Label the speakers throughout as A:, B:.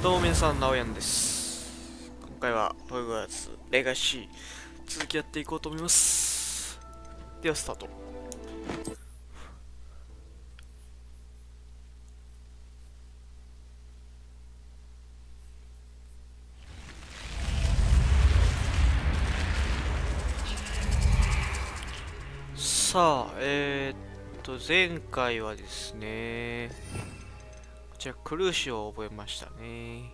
A: どうも皆さん、なおやんです。今回はホグワーツレガシー続きやっていこうと思います。ではスタート。さあ、前回はですね、こちらクルーシを覚えましたね。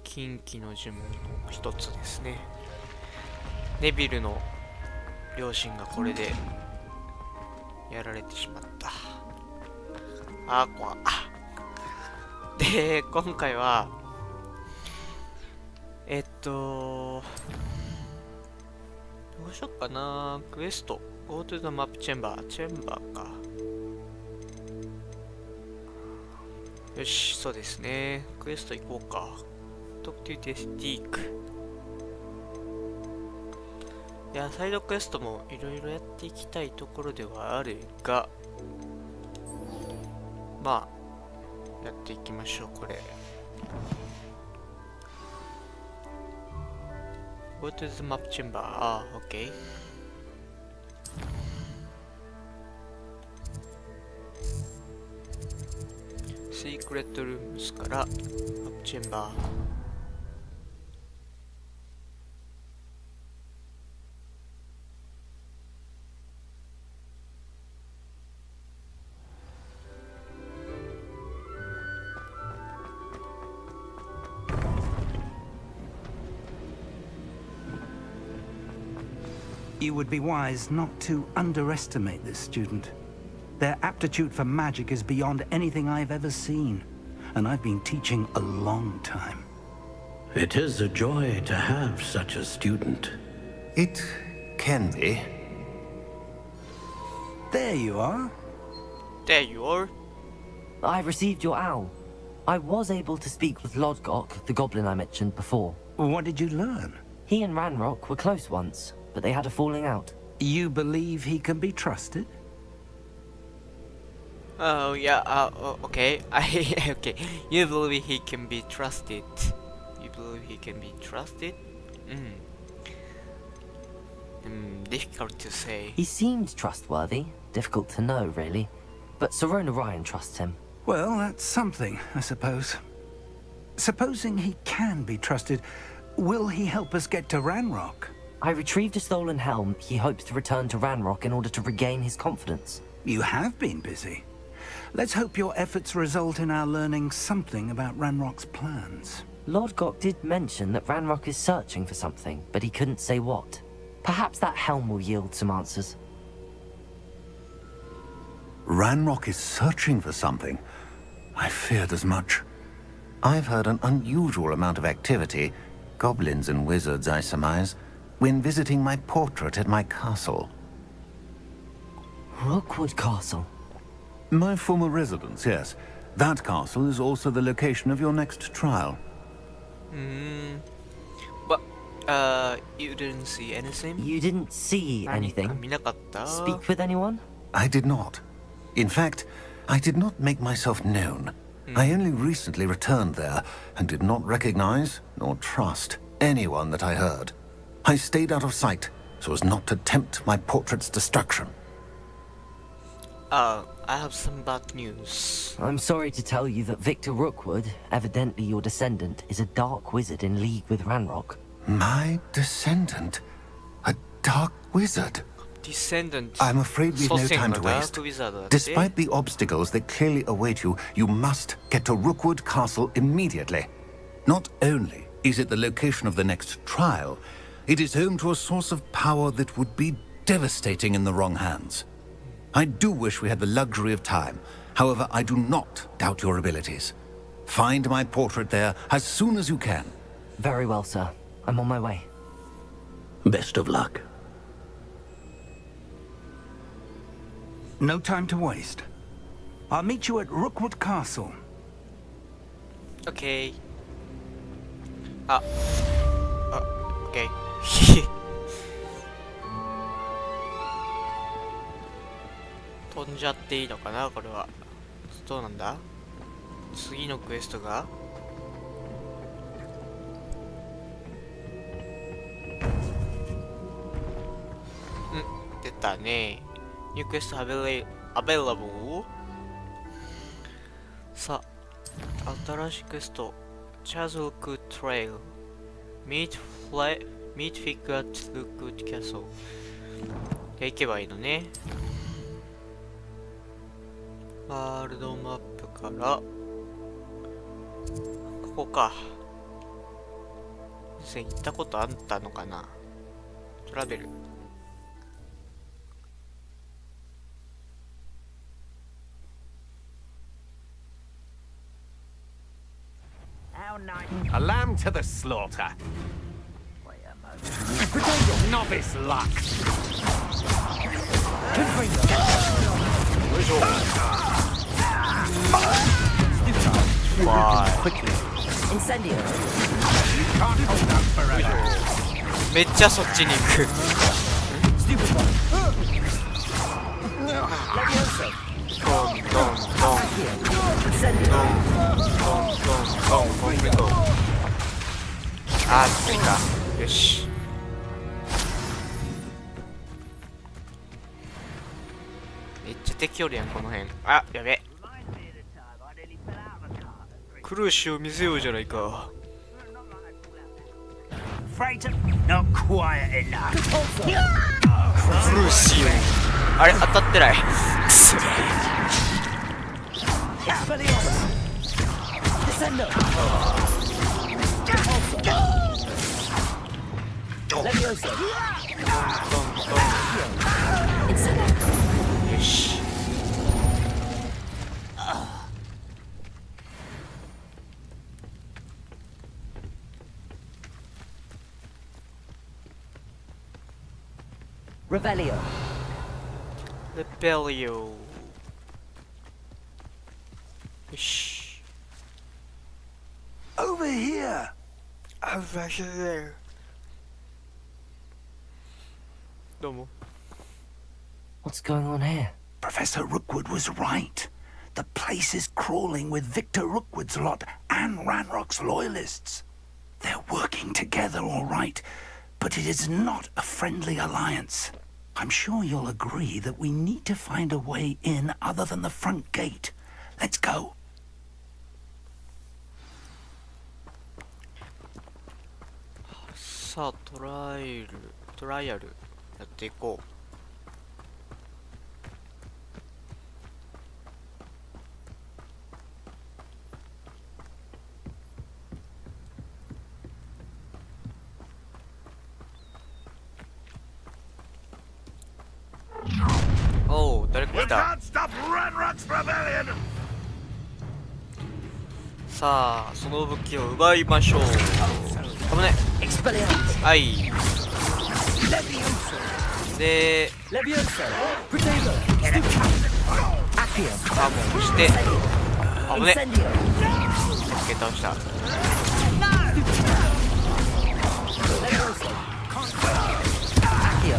A: 近畿の順の一つですね。ネビルの両親がこれでやられてしまった。怖っ。で、今回はどうしよっかな。クエスト Go to the map chamber か。よし、そうですね。クエスト行こうか。Talk to Deek。いや、サイドクエストもいろいろやっていきたいところではあるが、まあ、やっていきましょう、これ。Go to the map chamber。OK。シークレットルームスからマップチェンバー。
B: You would be wise not to underestimate this student. Their aptitude for magic is beyond anything I've ever seen, and I've been teaching a long time.
C: It is a joy to have such a student.
D: It can be.
B: There you are.
A: There you are.
E: I received your owl. I was able to speak with Lodgok, the goblin I mentioned before.
B: What did you learn?
E: He and Ranrock were close once, but they had a falling out.
B: You believe he can be trusted?
A: Oh yeah, okay. Okay. You believe he can be trusted. You believe he can be trusted? Difficult to say.
E: He seemed trustworthy. Difficult to know, really. But Sirona Ryan trusts him.
B: Well, that's something, I suppose. Supposing he can be trusted, will he help us get to Ranrock?
E: I retrieved a stolen helm. He hopes to return to Ranrock in order to regain his confidence.
B: You have been busy. Let's hope your efforts result in our learning something about Ranrock's plans.
E: Lodgok did mention that Ranrock is searching for something, but he couldn't say what. Perhaps that helm will yield some answers.
D: Ranrock is searching for something. I feared as much. I've heard an unusual amount of activity, goblins and wizards, I surmise, when visiting my portrait at my castle.
E: Rookwood Castle.
D: My former residence, yes. That castle is also the location of your next trial.
A: But, you didn't see anything?
E: You didn't see anything? Speak with anyone?
D: I did not. In fact, I did not make myself known. I only recently returned there and did not recognize nor trust anyone that I heard. I stayed out of sight so as not to tempt my portrait's destruction.
A: I have some bad news.
E: I'm sorry to tell you that Victor Rookwood, evidently your descendant, is a dark wizard in league with Ranrock.
D: My descendant? A dark wizard?
A: Descendant.
D: I'm afraid we've no time to waste. Despite the obstacles that clearly await you, you must get to Rookwood Castle immediately. Not only is it the location of the next trial, it is home to a source of power that would be devastating in the wrong hands. I do wish we had the luxury of time. However, I do not doubt your abilities. Find my portrait there as soon as you can.
E: Very well, sir. I'm on my way.
C: Best of luck.
B: No time to waste. I'll meet you at Rookwood Castle.
A: Okay. Okay. 飛んじゃっていいのかな、これは。どうなんだ？次のクエストがったね。New quest available? さあ、新しいクエスト。Chazlook Trail. Meet Fig at Lookwood Castle. じゃあ行けばいいのね。ワールドマップから、ここか。行ったことあったのかな。トラベル。
F: A lamb to the slaughter. Novice luck.
A: Why?
E: Incendio.
F: Can't hold up forever.
A: めっちゃそっちに行く。ドンドンドンドンドンドンコンプリート。あー、無理か。よし。めっちゃ敵おるやん、この辺。あ、やべ。クルーシーを見せようじゃないか。
B: Not quiet enough.
A: クルーシーを。あれ、当たってない。くそ。
E: Descendo.
A: ドンドンドン。
E: Incendio.
A: よし。
E: Revelio.
A: レベリオ。よし。
B: Over here.
A: Over here. どうも。
E: What's going on here?
B: Professor Rookwood was right. The place is crawling with Victor Rookwood's lot and Ranrock's loyalists. They're working together all right, but it is not a friendly alliance. I'm sure you'll agree that we need to find a way in other than the front gate. Let's go.
A: さあ、トライアルやっていこう。おお、誰か来た。
F: stop Ranrock's rebellion.
A: さあ、その武器を奪いましょう。危ね。
E: Expelliarmus.
A: はい。で、
E: Levioso. Protego. Accio.
A: カモンして、危ね。
E: Incendio.
A: ゲッ倒した。
E: Levioso. Accio.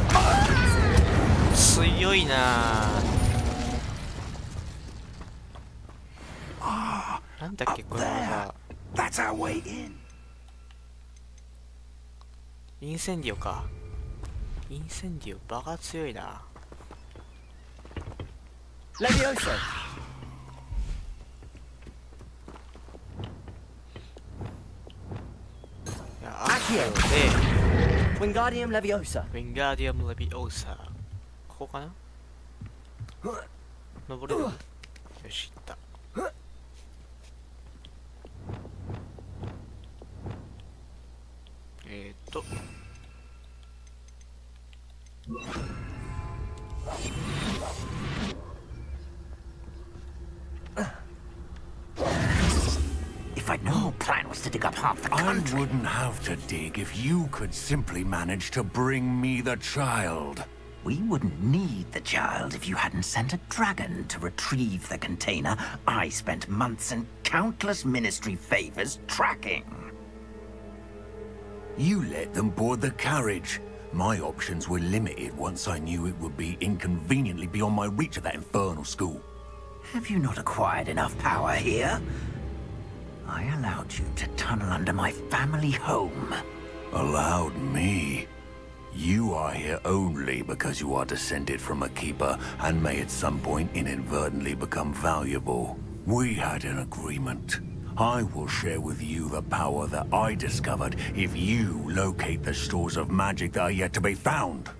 A: 強いな
B: Ah,
A: なんだっけ、これは。
B: that's our way in.
A: インセンディオか。インセンディオ、バカ強いな。
E: Levioso.
A: いや、アキオで、
E: Wingardium Leviosa.
A: ウィンガーディアム・レビオーサー。ここかな。登れる。よし、行った。
B: If I'd known your plan was to dig up half the
D: I
B: country.
D: wouldn't have to dig if you could simply manage to bring me the child.
B: We wouldn't need the child if you hadn't sent a dragon to retrieve the container I spent months and countless ministry favors tracking.
D: You let them board the carriage. My options were limited once I knew it would be inconveniently beyond my reach at that infernal school.
B: Have you not acquired enough power here? I allowed you to tunnel under my family home.
D: Allowed me?
B: You are here only because you are descended from a keeper and may at some point inadvertently become valuable. We had an agreement. I will share with you the power that I discovered if you locate the stores of magic that are yet to be found.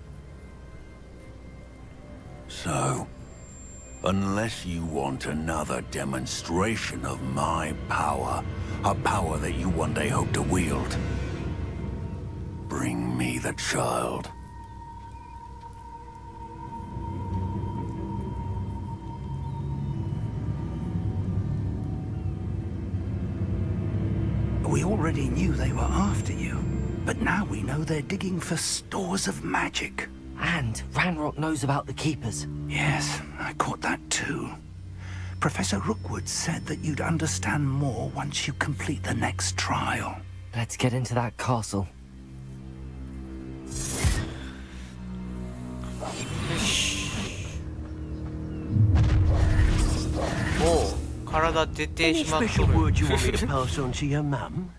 B: So, unless you want another demonstration of my power, a power that you one day hope to wield, bring me the child. We already knew they were after you, but now we know they're digging for stores of magic.
E: And Ranrock knows about the Keepers.
B: Yes, I caught that too. Professor Rookwood said that you'd understand more once you complete the next trial.
E: Let's get into that castle.
A: おう、体出てしまっと
F: Special
A: る。
F: word you want me to pass on to your mum?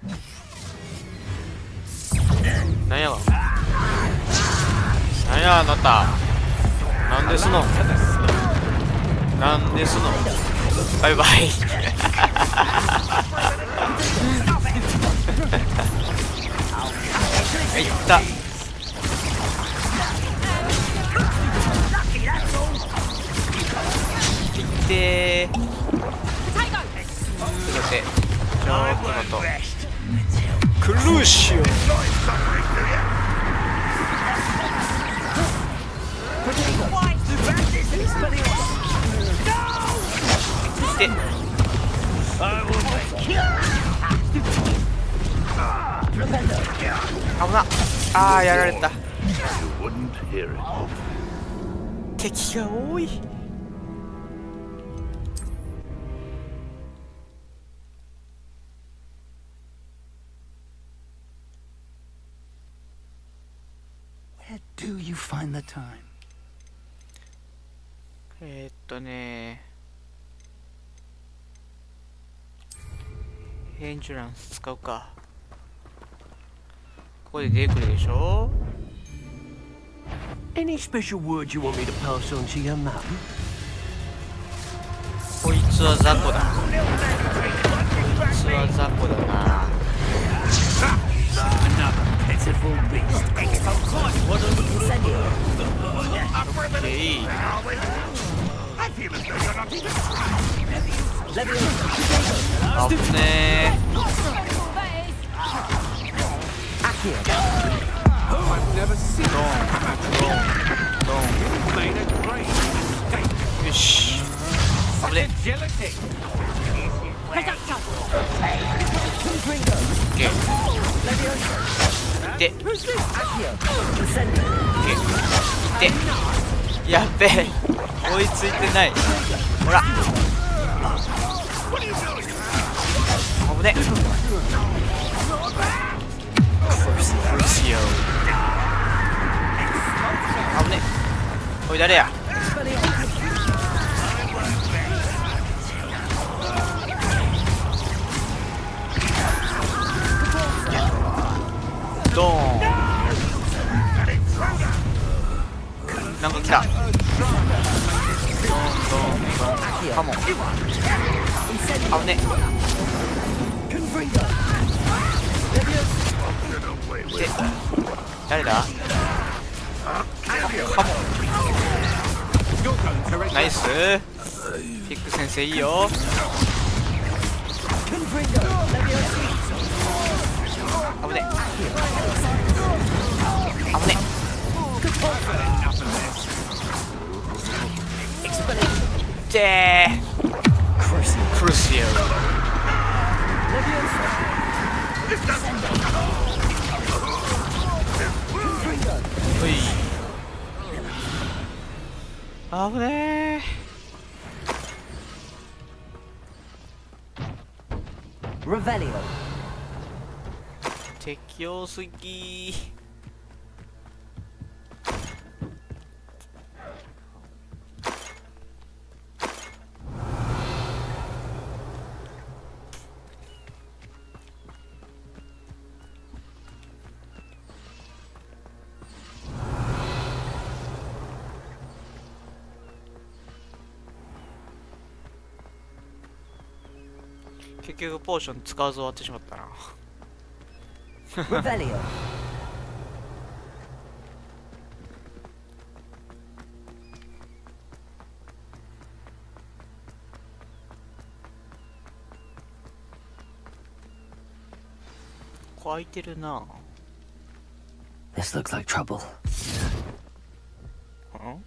A: なんやわ。なんやあなた。なんですの。なんですの。バイバイ。はい、いった。いってー。ちょっと待って。ちょっと待っと。クルーシオ。で、危なっ。あー、やられた。敵が多い。
B: Where do you find the time?
A: エンジュランス使うか。ここで出てくるでしょ。
F: Any special word you want me to pass on to your mum?
A: こいつは雑魚だ。こいつは雑魚だな。
F: Another pitiful beast.
A: Okay. Ah, nee.
F: I've never seen
A: Don't.
F: made a great mistake.
A: よし。危ね。
F: Agility.
A: OK。で。OK。で。やっべえ。追いついてない。ほら。危ね。苦しいよ。危ね。おい誰や。ドーン。なんか来た。ドーンドーンドーン。カモン。危ね。で、誰だ？カモン。ナイス。フィッグ先生いいよ。危ね。危ね。でー。クルシオ。ほい。危ね
E: ー。Revelio。
A: 敵多すぎー。結局ポーション使わず終わってしまったな。
E: Revelio.
A: ここ開いてるな。
E: This looks like trouble.
A: ん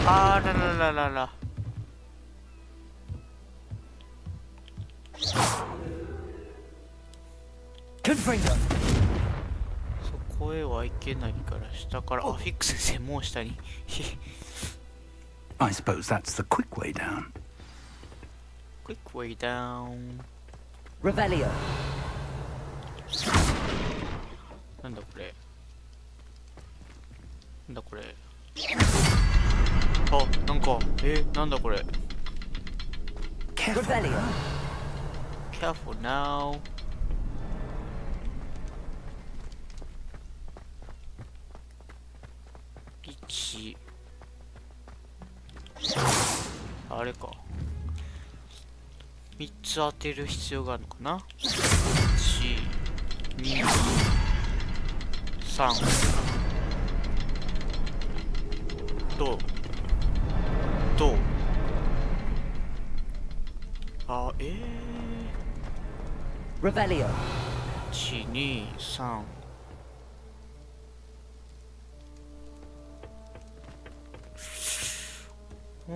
A: あららららら。
E: Confringo.
A: そこへはいけないから下から。あ、フィック先生もう下に。
B: I suppose that's the quick way down.
A: Quick way down.
E: Revelio.
A: なんだこれ。なんだこれ。あ、なんか、なんだこれ。
B: Careful.
E: Revelio.
A: Careful now. 1あれか3つ当てる必要があるのかな。1、2、3。どうあ、
E: Revelio.
A: 1、2、3。あ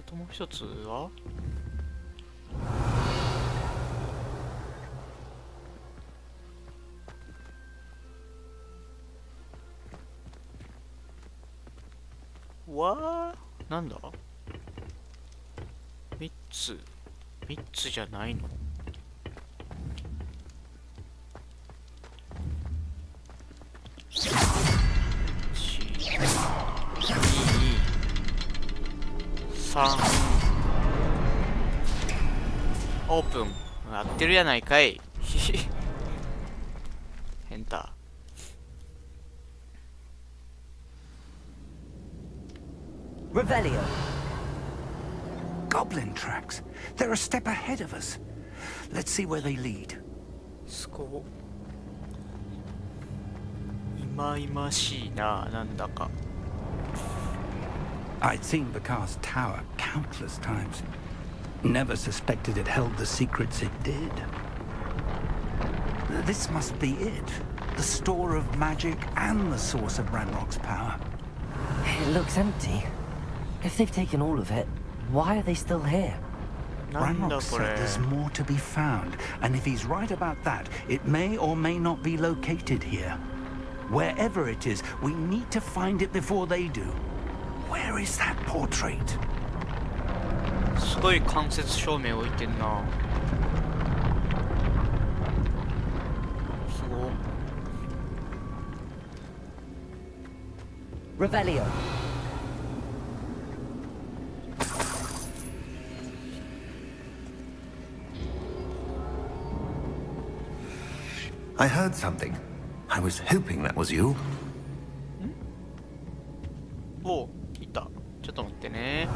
A: ともう一つはなんだ3つじゃないの。3オープンやってるやないかい。エンタ
E: ー Revelio.
B: Goblin tracks. They're a step ahead of us. Let's see where they lead.
A: すごいまいましいな、なんだか。
B: I'd seen Bakar's tower countless times. Never suspected it held the secrets it did. This must be it. The store of magic and the source of Ranrock's power.
E: It looks empty. If they've taken all of it, why are they still here?
A: なんだ
B: Ranrock
A: これ。
B: said there's more to be found, and if he's right about that, it may or may not be located here. Wherever it is, we need to find it before they do. Where is that portrait?
A: すごい間接照明置いてんな。すご。
E: Revelio.
D: I heard something. I was hoping that was you.
A: お、いた。ちょっと待ってね。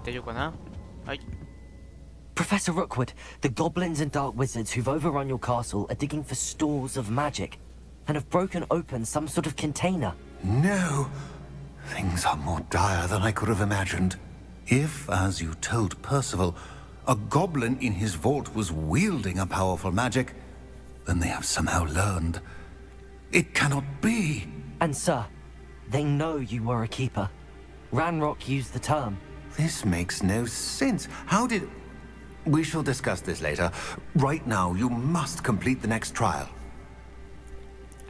A: 大丈夫かな。はい。
E: Professor Rookwood, the goblins and dark wizards who've overrun your castle are digging for stores of magic and have broken open some sort of container.
D: No. Things are more dire than I could have imagined. If, as you told Percival, a goblin in his vault was wielding a powerful magic, then they have somehow learned. It cannot be.
E: And sir, they know you were a keeper. Ranrock used the term.
D: This makes no sense. How did... We shall discuss this later. Right now, you must complete the next trial.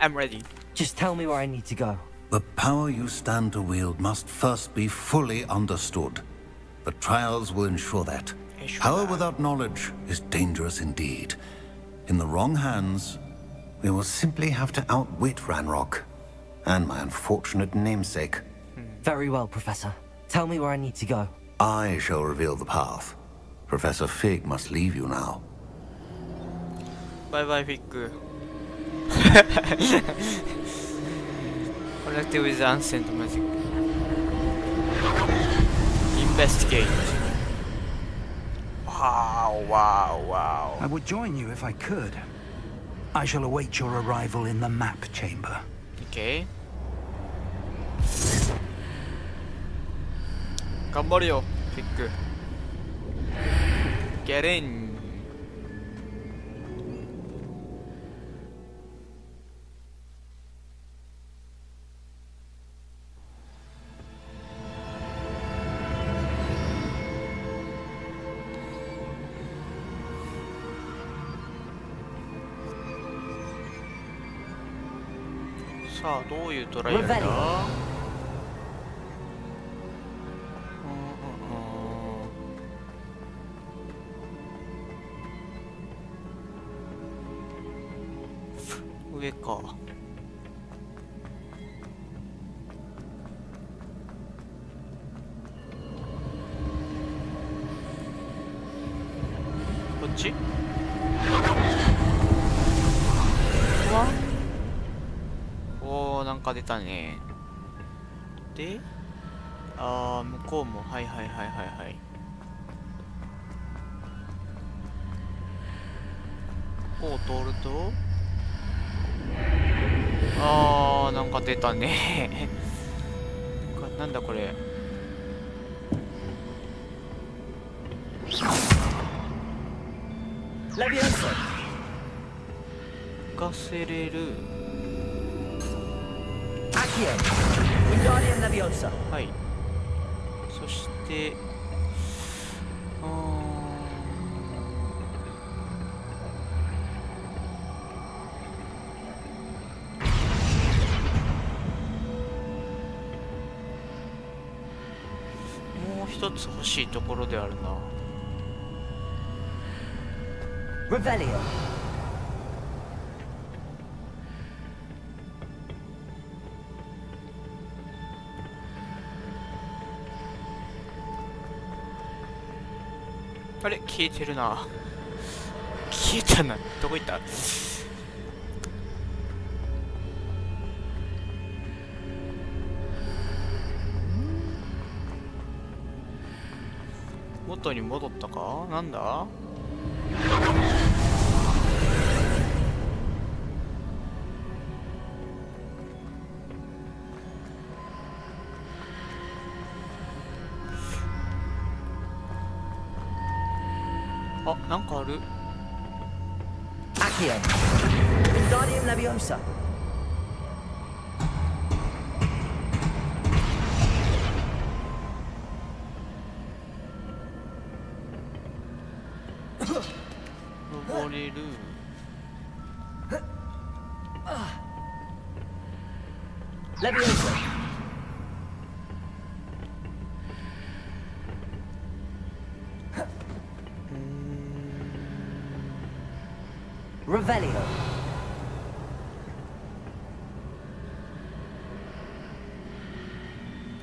A: I'm ready.
E: Just tell me where I need to go.
D: The power you stand to wield must first be fully understood. The trials will ensure that. Power without knowledge is dangerous indeed. In the wrong hands, we will simply have to outwit Ranrock and my unfortunate namesake.
E: Very well, Professor. Tell me where I need to go.
D: I shall reveal the path. Professor Fig must leave you now.
A: バイバイフィッグ。Connected with ancient magic. Investigate. Wow, wow, wow.
B: I would join you if I could. I shall await your arrival in the map chamber.
A: Okay. 頑張るよ、フィッグ。Get in. さあ、どういうトライアルだ？上か。こっち？おー、なんか出たね。で、あー、向こうも、はいはいはいはいはい。こう通ると、あー、なんか出たね。なんだこれ。
E: レビオス。
A: 浮かせれる。はい。そして、もう一つ欲しいところであるな。
E: Revelio.
A: あれ消えてるな。消えたな。どこ行った？元に戻ったか？なんだ？あ、なんかある。
E: Accio. Wingardium Leviosa.
A: 登れる。
E: Leviosa. Revelio.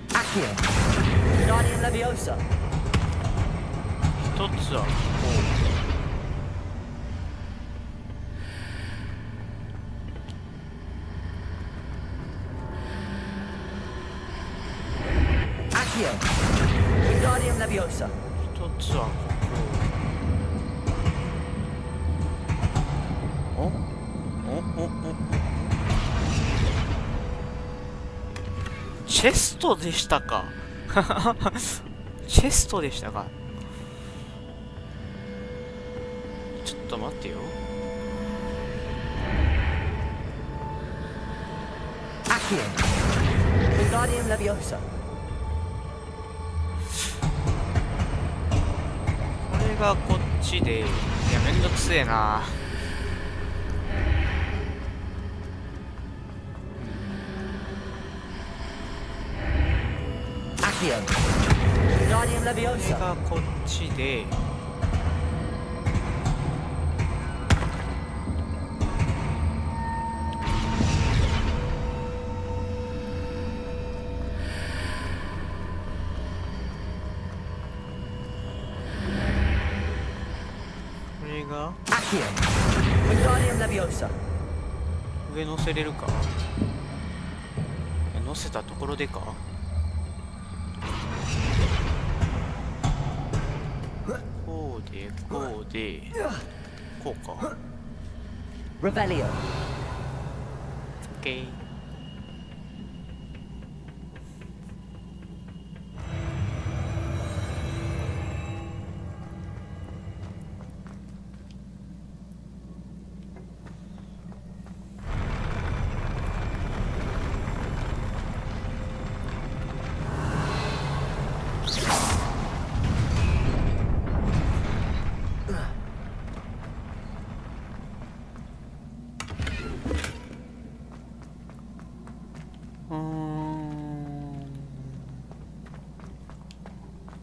E: Accio. Wingardium Leviosa.
A: 一つはこ
E: う。Accio. Wingardium Leviosa.
A: 一つはここ。おチェストでしたか。チェストでしたか。ちょっと待ってよ。
E: Accio. Wingardium Leviosa.
A: これがこっちで、いや、めんどくせえな。
E: Accio. Wingardium
A: これ
E: Leviosa.
A: がこっちで、こ
E: Accio. Wingardium Leviosa.
A: 上乗せれるか。乗せたところでか。こうでこうでこうか。
E: Revelio.
A: オッケー。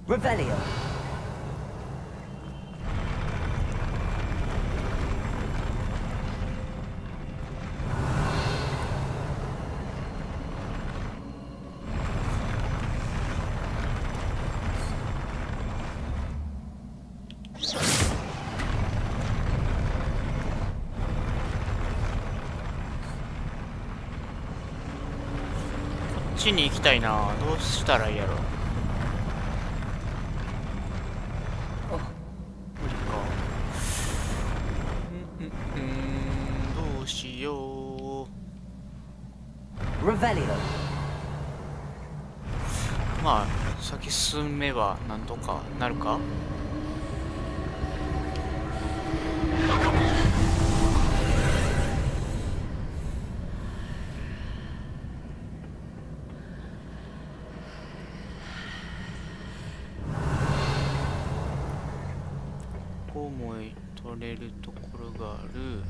E: Revelio.
A: こっちに行きたいな。どうしたらいいやろ。無理か。どうしよう。
E: Revelio.
A: まあ先進めばなんとかなるか。ここも取れるところがある。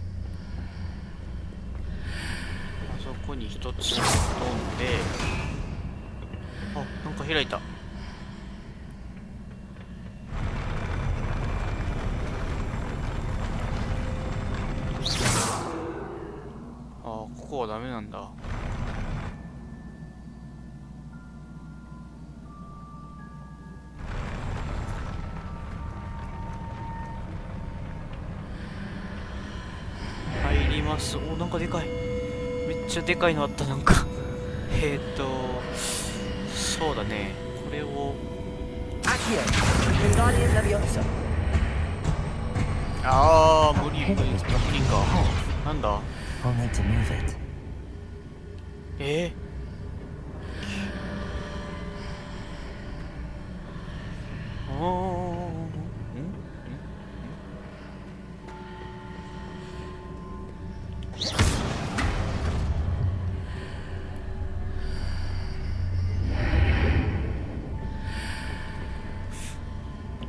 A: あそこに一つ飛んで、あ、なんか開いた。ここはダメなんだ。入ります。お、なんかでかい。めっちゃでかいのあった。なんかそうだね、これを
E: Accio. Wingardium Leviosa.
A: 無理か。なんだ。
E: I'll need to move it.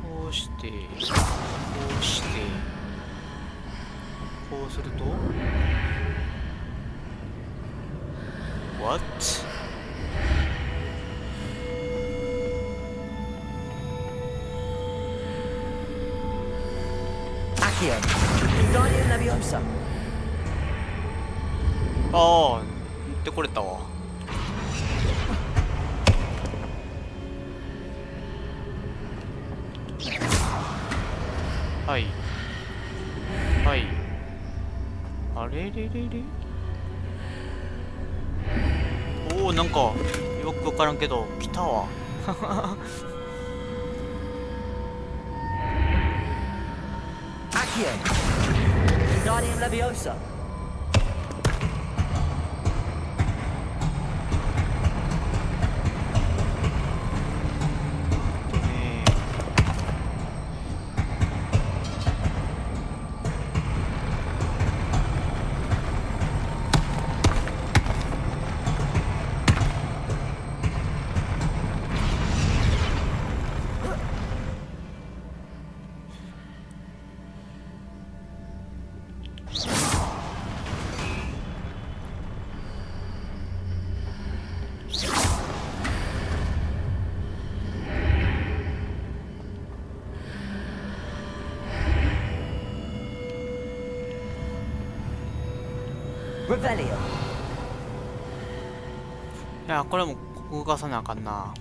A: こうしてこうしてこうすると What?
E: Accio. Wingardium Leviosa.
A: 持ってこれたわ。はいはい。あれれれれ。なんかよくわからんけど来たわ。
E: Accio. Wingardium Leviosa.
A: いや、これも動かさなあかんな。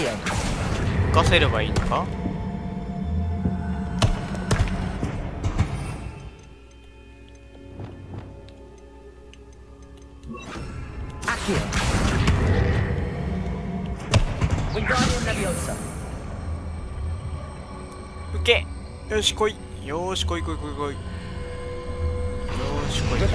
A: 浮かせればいいのか。受け。よし来い。よーし来い来い来い来い。よーし来い。よ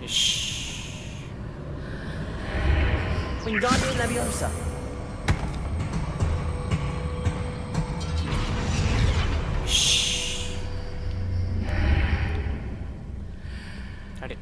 A: し。よし。あれ。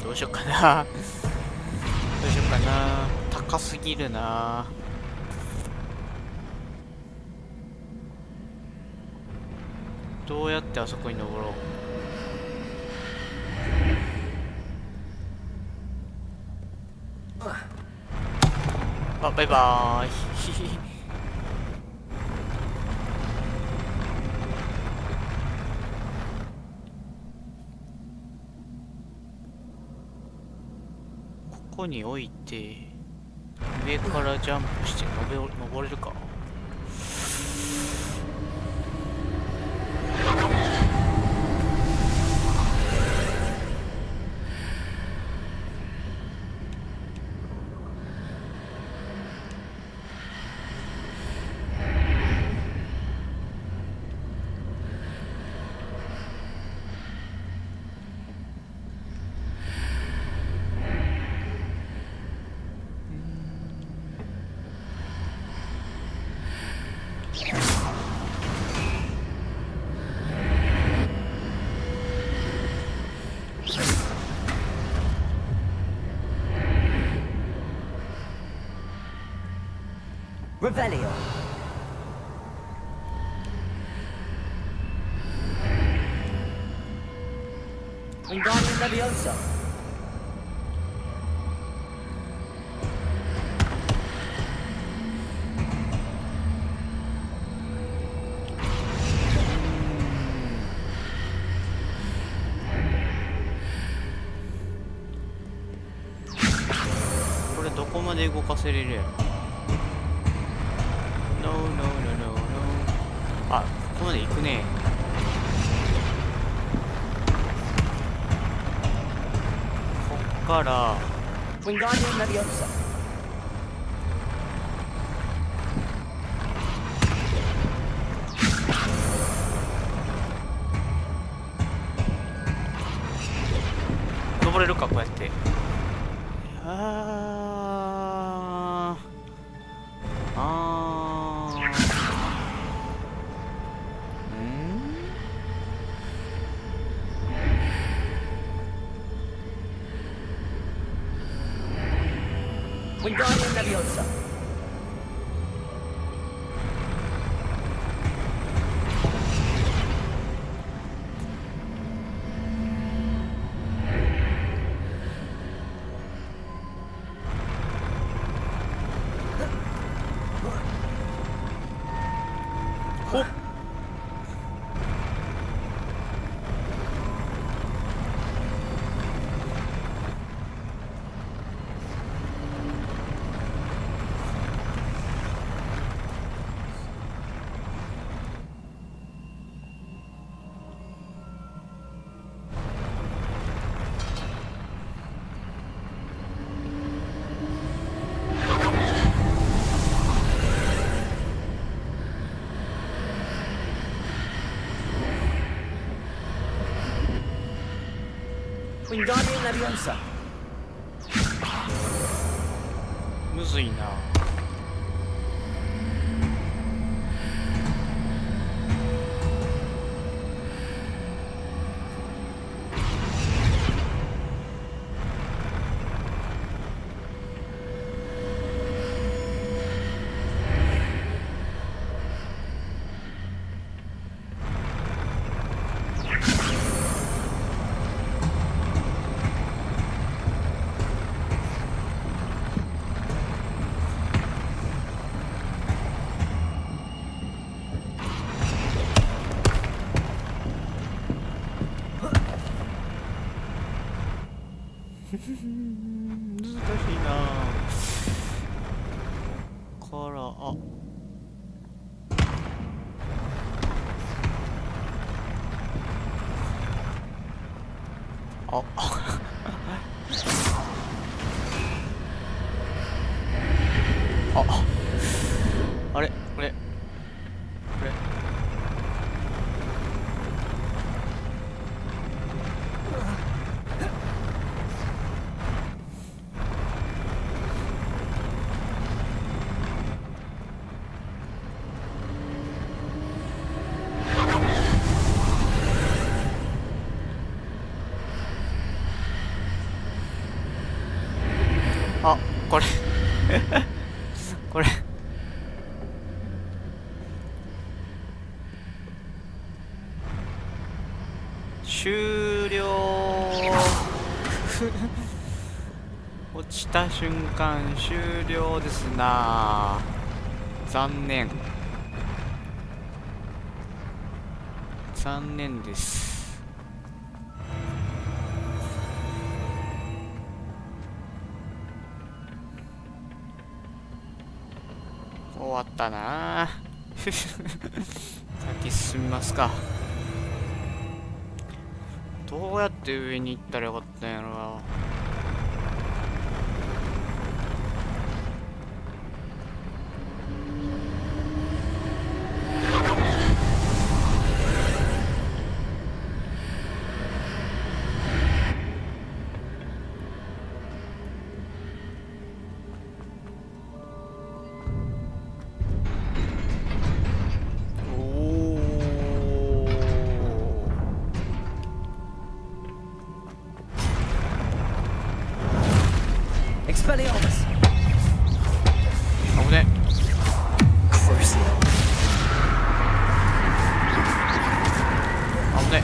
A: どうしようかな。どうしようかな。高すぎるな。どうやってあそこに登ろう。あ、バイバーイ。ここに置いて上からジャンプして登れるか。
E: Revelio. Wingardium Leviosa.
A: これどこまで動かせれるやろ。No, no, no, no, no. あ、ここまで行くね。こっから
E: Wingardium Leviosa.
A: 登れるか、こうやって。あーあー。
E: Wingardium Leviosa.
A: Oh. う
E: Wingardium Leviosa.
A: むずいな。難しいな。からあれこれこれこれ終了落ちた瞬間終了ですな。残念です。終わったな。先進みますか。どうやって上に行ったらよかったんやろな。
E: Expelliarmus.
A: 危ね。
E: Crucial.
A: 危ね。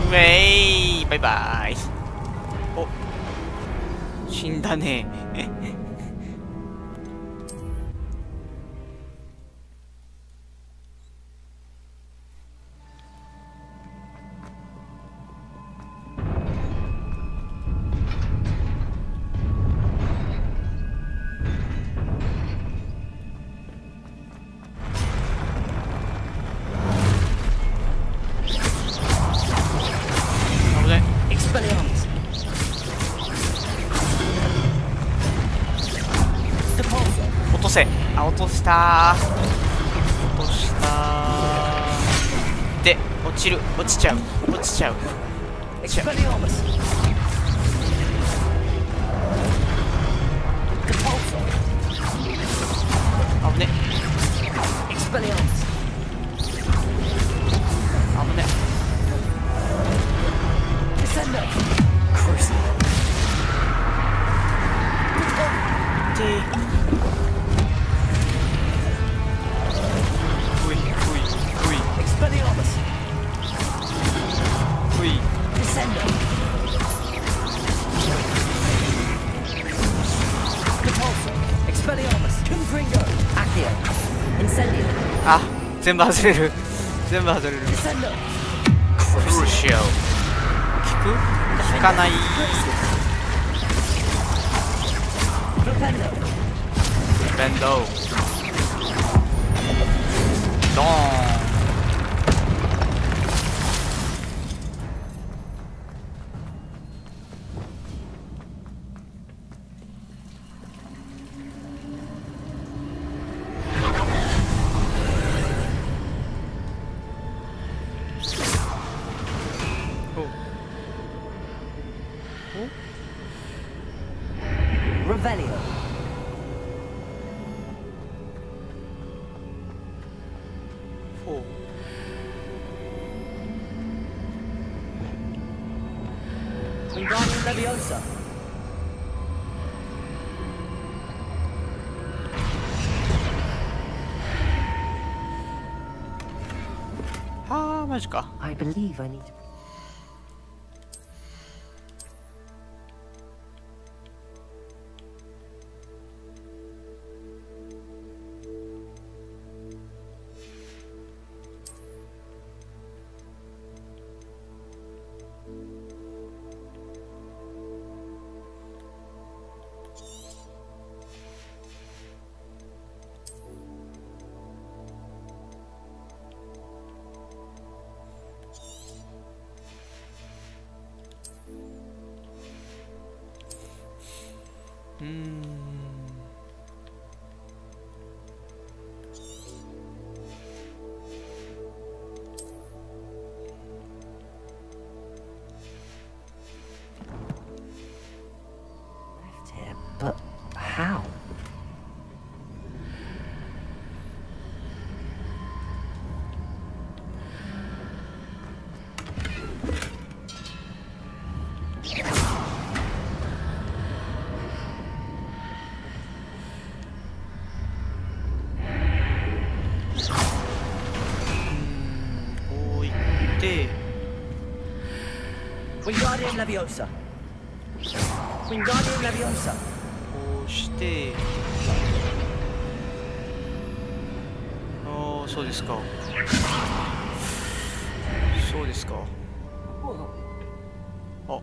A: ウェイバイバイ。お、死んだね。
E: Expelliarmus. Depulso.
A: 落とせ。あ、落としたで、落ちちゃう。
E: Expelliarmus. Depulso.
A: 危ね。
E: Expelliarmus.
A: 危ね。
E: Descendo. Crucial.
A: で、
E: Expelliarmus.
A: ほい。
E: Descendo. Depulso. Expelliarmus. Confringo. Accio. Incendio.
A: あ、全部外れる。
E: Descendo.
A: クルシアル。効かない。
E: Flipendo.
A: ベンド。ドーン。ほう。
E: Wingardium Leviosa.
A: はあ、マジか。
E: I believe I need to. But how? Wingardium Leviosa. Wingardium Leviosa.
A: こうしてああそうですかそうですかあ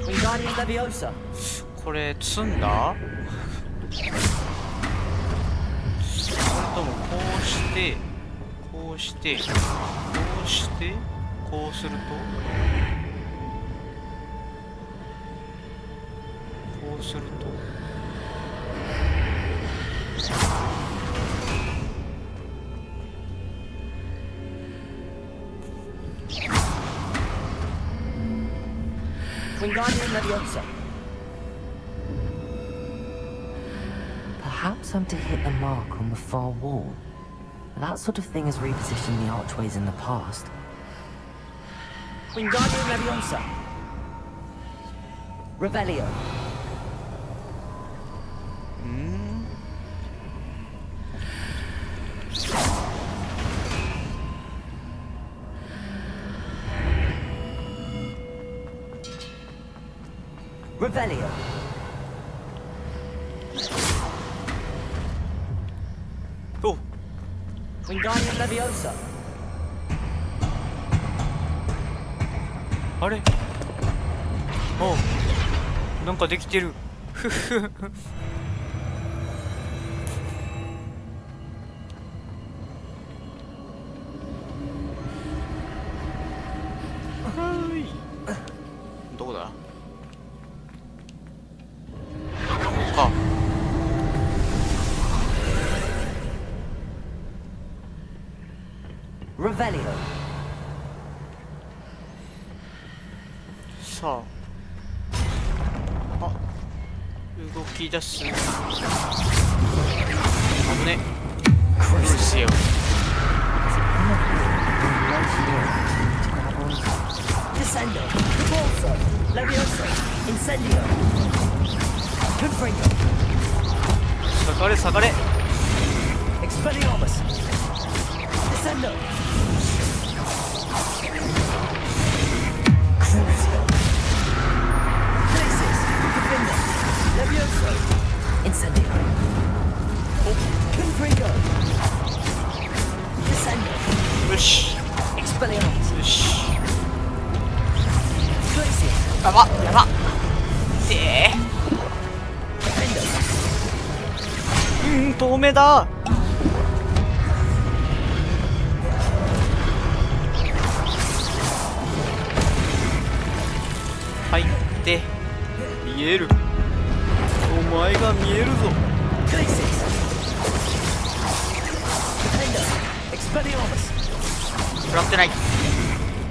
E: Wingardium Leviosa.
A: これ積んだそれともこうしてこうしてこうしてこうするとこうすると
E: Wingardium Leviosa. Perhaps I'm to hit the mark on the far wall. That sort of thing has repositioned the archways in the past. Wingardium Leviosa. Revelio. Revelio.
A: Oh.
E: Wingardium Leviosa.
A: あれおなんかできてるふふどこだここか
E: Revelio.
A: さあ動き出す危ねどうしよう
E: Descendo. Repulso. Levioso. Incendio. Confringo.
A: 下がれ下がれ
E: Expelliarmus. Descendo. Crucio. Places. Confringo. Levioso. Incendio. Confringo. Descendo.
A: よし
E: Expelliarmus.
A: よし
E: Places.
A: やばやばで
E: Defendo.
A: 透明だ入って見えるお前が見えるぞ
E: Glacis. Defender. Expelliarmus.
A: 食らってない。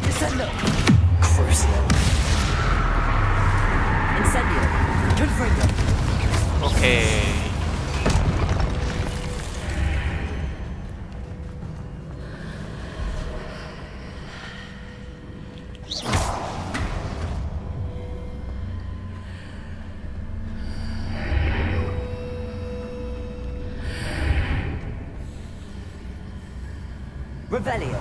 E: Descendo. Crucio. Incendio. Confringo.
A: オッケー。
E: Revelio.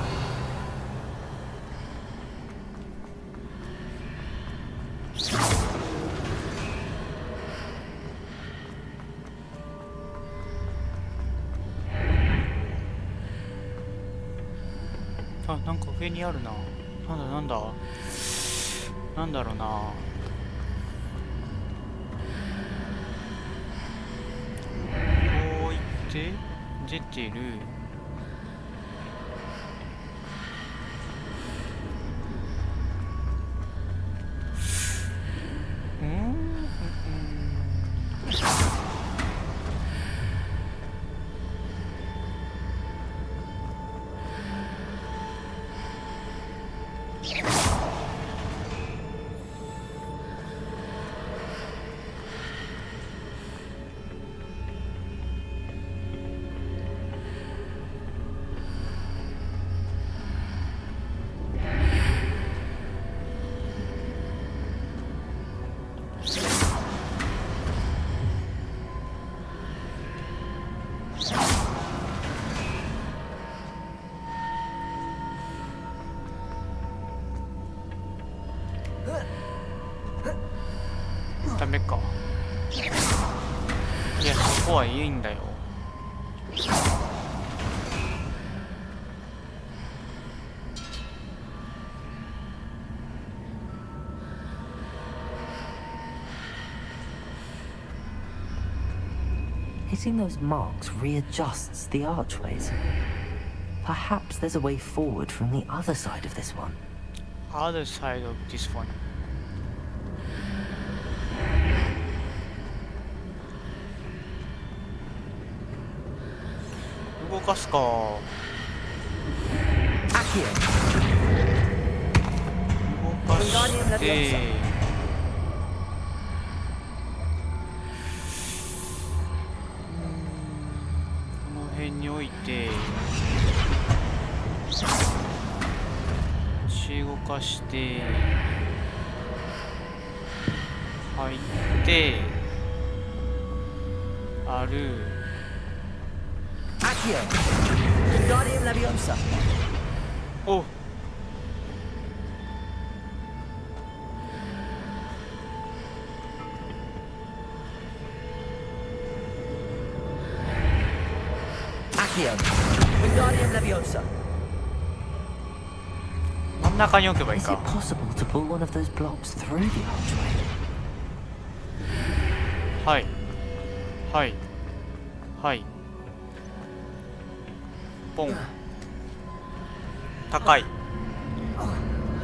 A: あ、なんか上にあるな。なんだなんだろうな。こういって出てる。ダメか。いや、そこはいいんだよ。
E: Hitting those marks readjusts the archways. Perhaps there's a way forward from the other side of this one.
A: Other side of this one. 動かすか。
E: Accio.
A: 動かしてこの辺に置いて動かして入ってある。
E: Accio. Wingardium Leviosa.
A: お。
E: Accio. Wingardium Leviosa.
A: 真ん中に置けばいい
E: Is it
A: か。
E: possible to pull one of those blocks through the archway?
A: はいはいはいポン。高い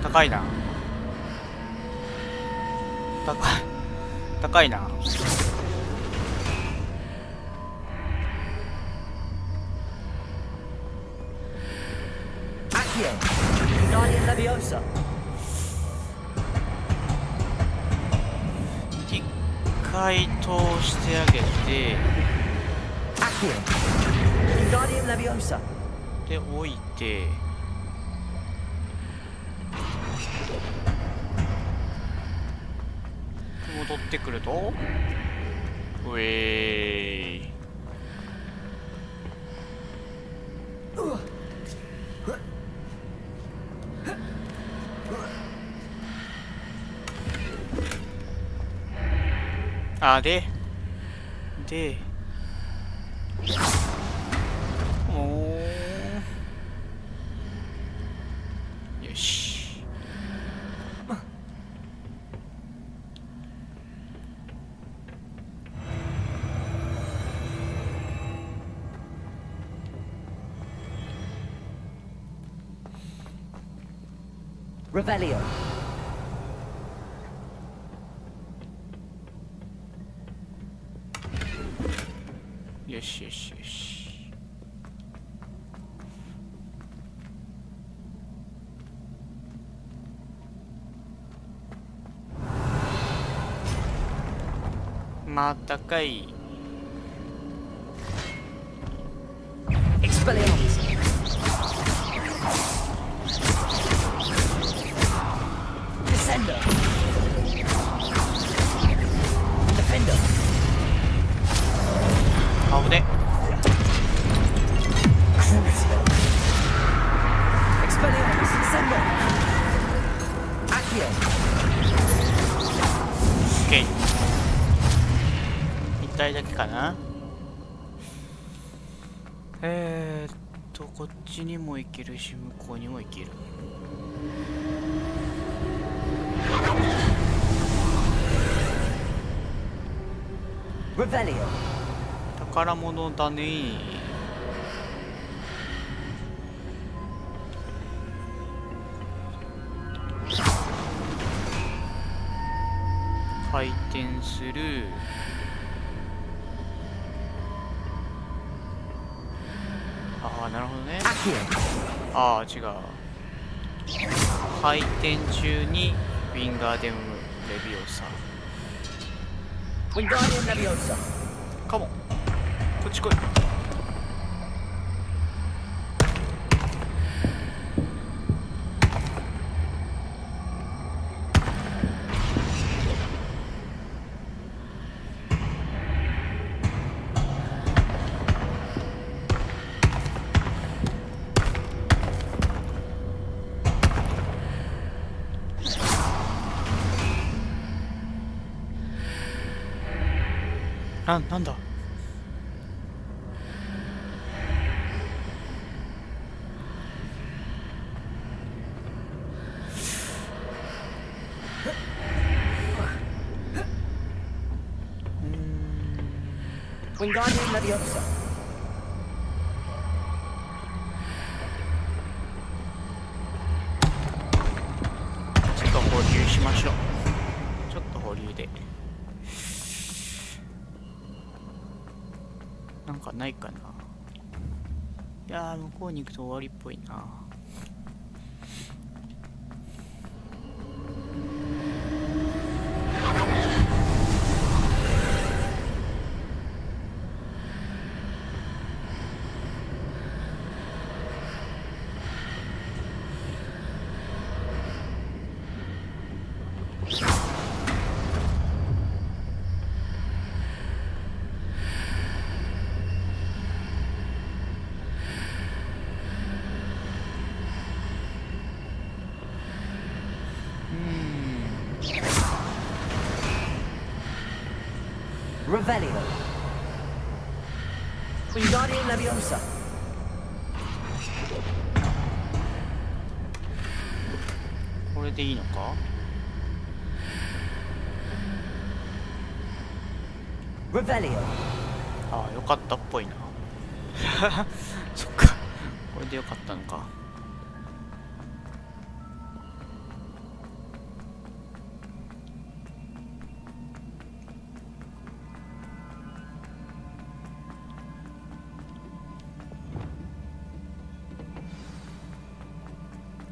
A: 高いな。高いな。
E: Accio. Wingardium Leviosa.
A: 一回通してあげて
E: Accio. Wingardium Leviosa.
A: で置いて戻ってくるとウェーイ。あでおーよし。
E: Revelio.
A: よしよしよし。またかい。
E: Expelliarmus. Descender. Defender.
A: あぶね。
E: Crucible. Expelliarmus. Descender. Accio.
A: オッケー。一体だけかな。こっちにも行けるし、向こうにも行ける。
E: Revelio.
A: 宝物だね。回転する。ああ、なるほどね。ああ、違う。回転中にウィンガーデムレビオーサ
E: Wingardium Leviosa.
A: かも。こっち来い。なんだ。
E: Wingardium Leviosa.
A: ちょっと保留しましょう。ちょっと保留で。なんかないかな。いやー、向こうに行くと終わりっぽいな。
E: Revelio. Wingardium Leviosa.
A: これでいいのか。
E: Revelio.
A: ああ、よかったっぽいな。そっか、これでよかったのか。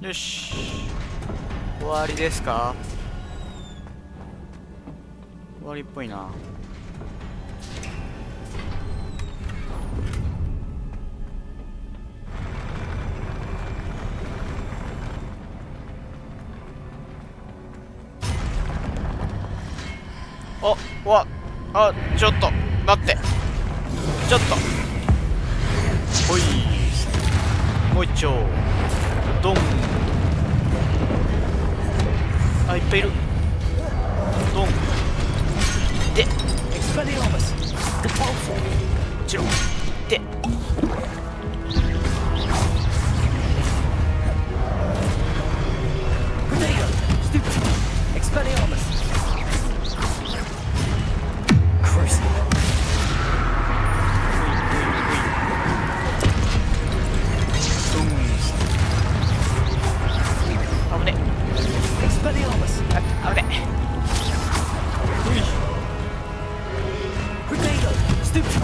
A: よし、終わりですか。終わりっぽいな。ちょっと待って、ちょっとほい、もう一丁ドン。あ、いっぱいいる。ドンで
E: Expelliarmus. Depulso.
A: もちろんで
E: Revelio. Stupid. Expelliarmus. Crucible.
A: ドン。危ね。
E: Expelliarmus.
A: あ、危ね。
E: Revelio. Stupid.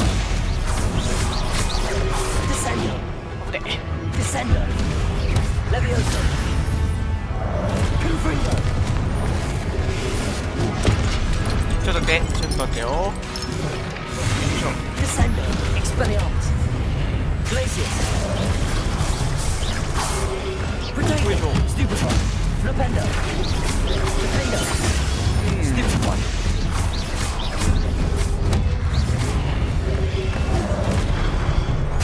A: ちょっと待って、ちょっと待ってよ。
E: Descendo. Expelliarmus. Glacius. Potato. Stupefy. Flipendo. Flipendo. Stupefy.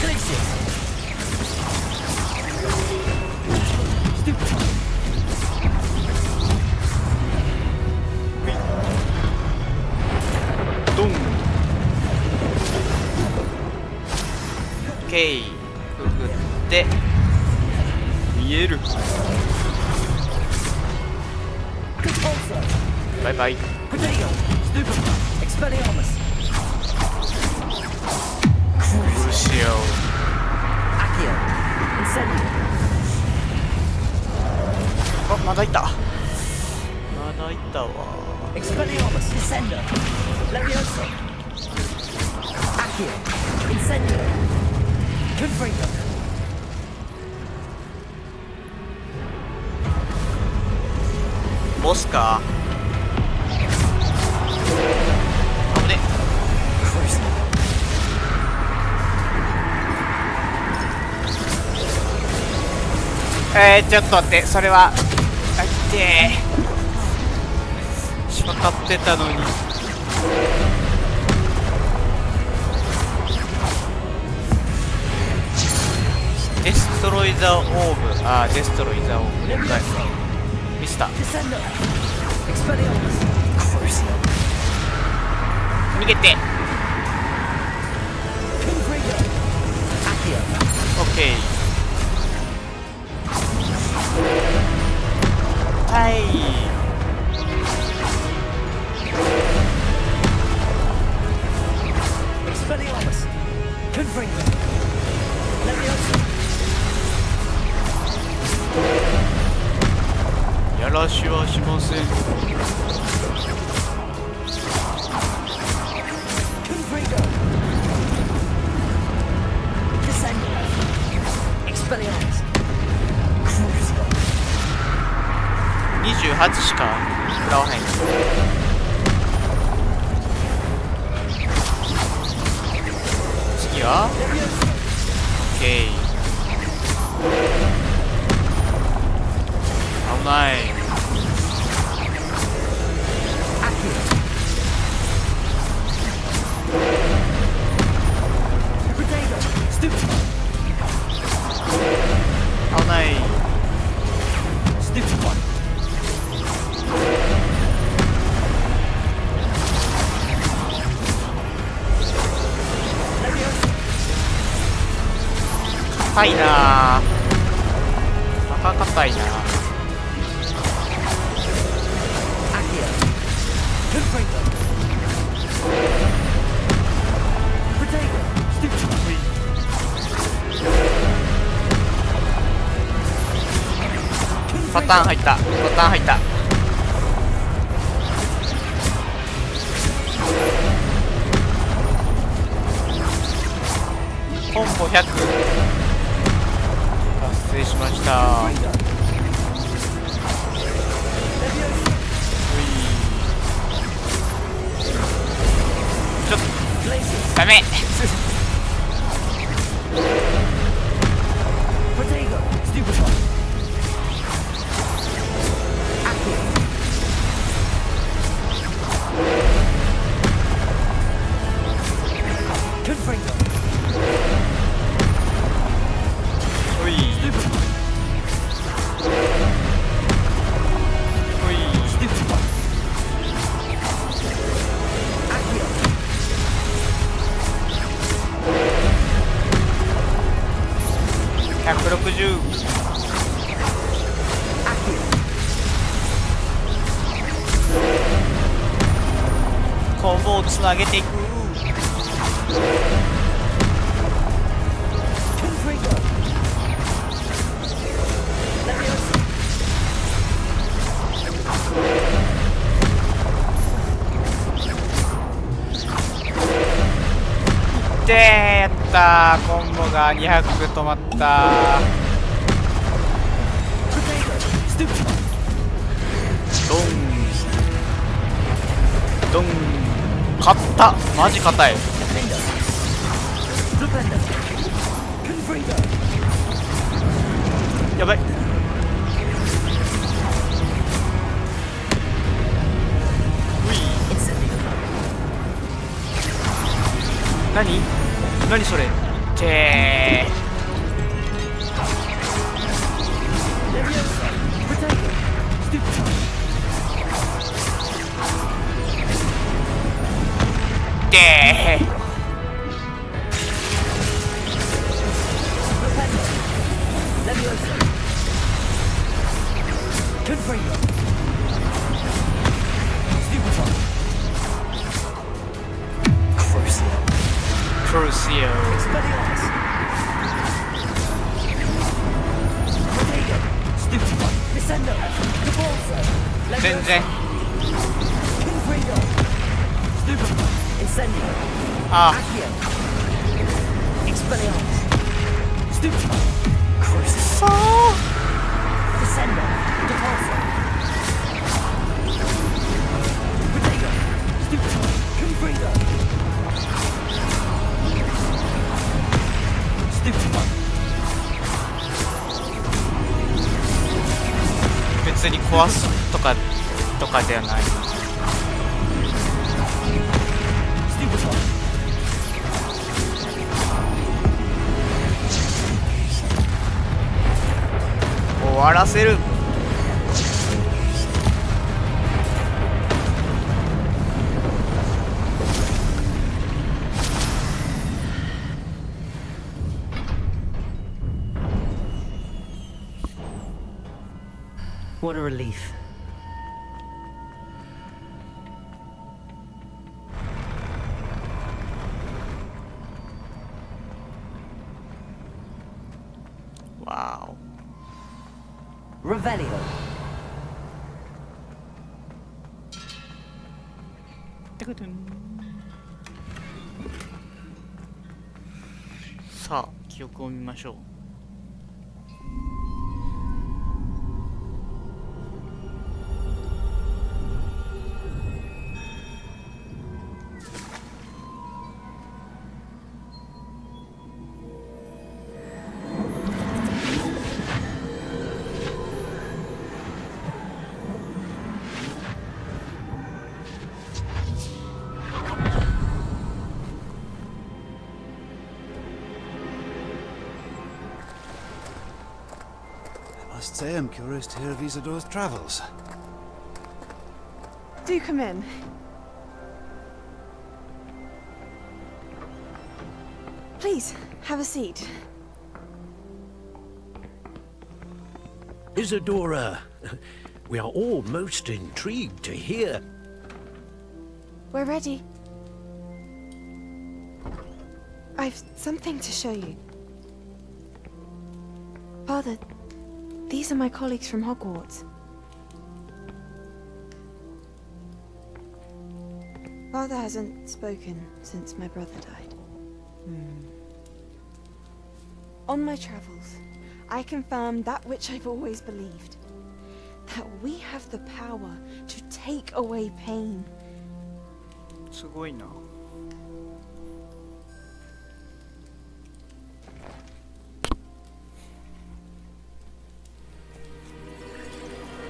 E: Glacius. Stupefy.
A: ドン。オッケー。くぐって見える。バイバイ。
E: Potato. Stupefy. Expelliarmus.
A: クルシオ。
E: Accio. Incendio.
A: あ、まだいた。まだいたわ。
E: Expelliarmus. Descendo. Levioso. Accio. Incendio. Confringo.
A: ボスか。あぶね。ちょっと待って、それはあいてー、分かってたのに。デストロイザーオーブ。あー、デストロイザーオーブ了解。ミスター
E: Descendo. Expelliarmus. Crucio.
A: 逃げて。
E: Confringo. Accio.
A: オッケー。はい。
E: Expelliarmus. Confringo. Levioso.
A: やらしはしません。
E: Confringo. Descendo. Expelliarmus. Crucio.
A: 28しか食らわへん。次は OK。 危ない。
E: Accio. Potato. Stupefy.
A: 危ない。
E: Stupefy.
A: 硬いな。バカ硬いな。
E: Accio. Confringo. Potato. Stupefy.
A: パターン入った。パターン入った。コンボ100達成しました。うい。ちょっとダメ。
E: Potato. Stupefy. Accio. Confringo.
A: うい。
E: Stupefy.
A: うい。
E: Stupefy. Accio.
A: 160。
E: Accio.
A: コンボをつなげていく。
E: Confringo. Levioso.
A: でやったー。コンボが200止まったー。
E: Potato. Stupefy.
A: ドンドン。勝った。マジ硬い。やばい。何何それてーでークルシオ全然あくそー別に壊すとかではない。終わらせる。
E: What a relief.
A: Wow.
E: Revelio.
A: さあ、記憶を見ましょう。
G: I must say I'm curious to hear of Isadore's travels.
H: Do come in. Please, have a seat.
F: Isadora, we are all most intrigued to hear.
H: We're ready. I've something to show you. Father, these are my colleagues from Hogwarts. Father hasn't spoken since my brother died. On my travels, I confirmed that which I've always believed. That we have the power to take away pain.
A: すごいな。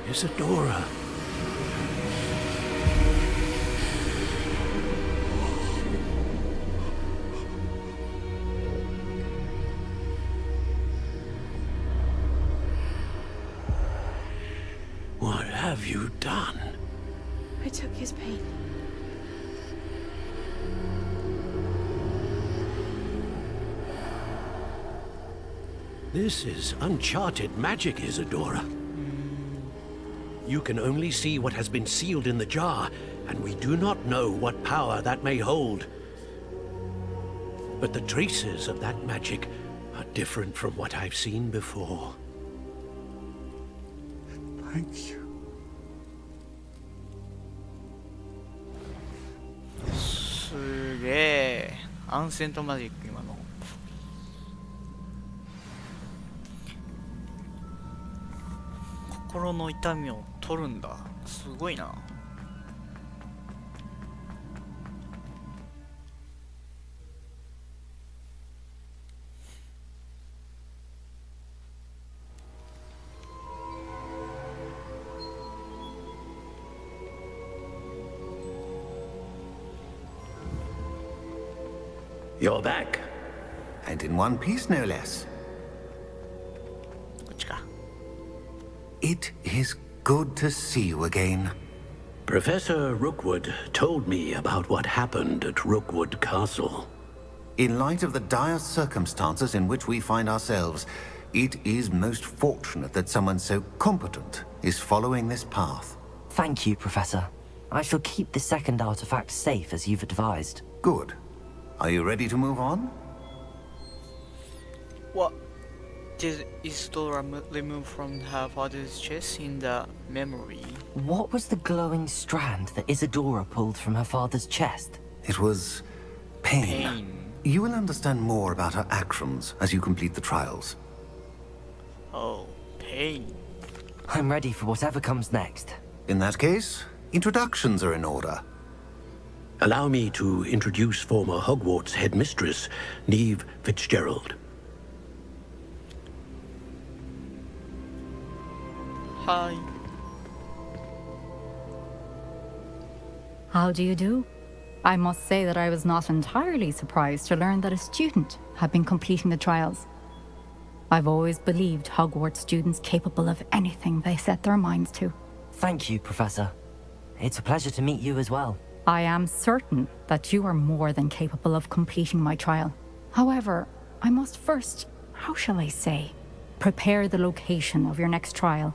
F: Isadora. What have you done?
H: I took his pain.
F: This is uncharted magic, Isadora. You can only see what has been sealed in the jar, and we do not know what power that may hold. But the traces of that magic are different from what I've seen before.
G: Thank you.
A: すげえ。アンセントマジック今の。心の痛みを取るんだ。すごいな。
F: You're back.
D: And in one piece, no less.
A: こっちか。
D: It is good to see you again.
F: Professor Rookwood told me about what happened at Rookwood Castle.
D: In light of the dire circumstances in which we find ourselves, it is most fortunate that someone so competent is following this path.
E: Thank you, Professor. I shall keep the second artifact safe as you've advised.
D: Good. Are you ready to move on?
A: What did Isidora remove from her father's chest in the memory?
E: What was the glowing strand that Isadora pulled from her father's chest?
D: It was pain.
A: Pain.
D: You will understand more about her actions as you complete the trials.
A: Oh, pain.
E: I'm ready for whatever comes next.
D: In that case, introductions are in order.
F: Allow me to introduce former Hogwarts headmistress, Neve Fitzgerald.
A: Hi.
I: How do you do? I must say that I was not entirely surprised to learn that a student had been completing the trials. I've always believed Hogwarts students capable of anything they set their minds to.
E: Thank you, Professor. It's a pleasure to meet you as well.
I: I am certain that you are more than capable of completing my trial. However, I must first, how shall I say, prepare the location of your next trial.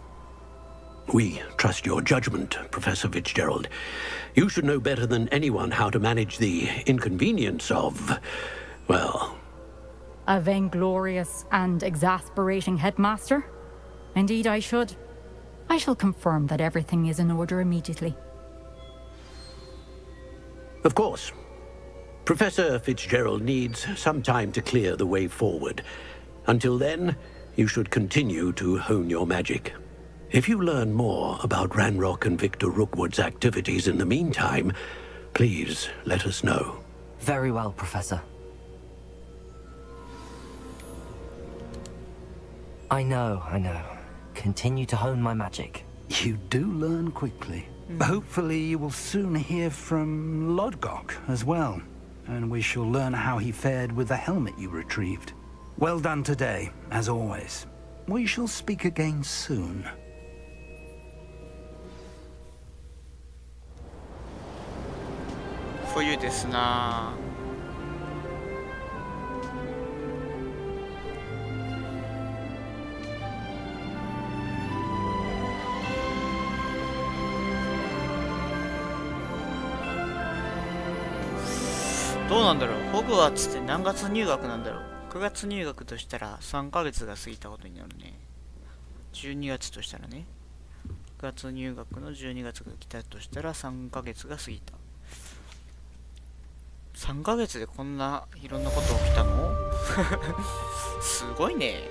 F: We trust your judgment, Professor Fitzgerald. You should know better than anyone how to manage the inconvenience of, well...
I: A vainglorious and exasperating headmaster? Indeed I should. I shall confirm that everything is in order immediately.
F: Of course. Professor Fitzgerald needs some time to clear the way forward. Until then, you should continue to hone your magic. If you learn more about Ranrock and Victor Rookwood's activities in the meantime, please let us know.
E: Very well, Professor. I know. Continue to hone my magic.
B: You do learn quickly. Hopefully you will soon hear from Lodgok as well, and we shall learn how he fared with the helmet you retrieved. Well done today, as always. We shall speak again soon.
A: 冬ですな。どうなんだろう。ホグワーツって何月入学なんだろう。9月入学としたら3ヶ月が過ぎたことになるね。12月としたらね。9月入学の12月が来たとしたら3ヶ月が過ぎた。3ヶ月でこんないろんなこと起きたのすごいね。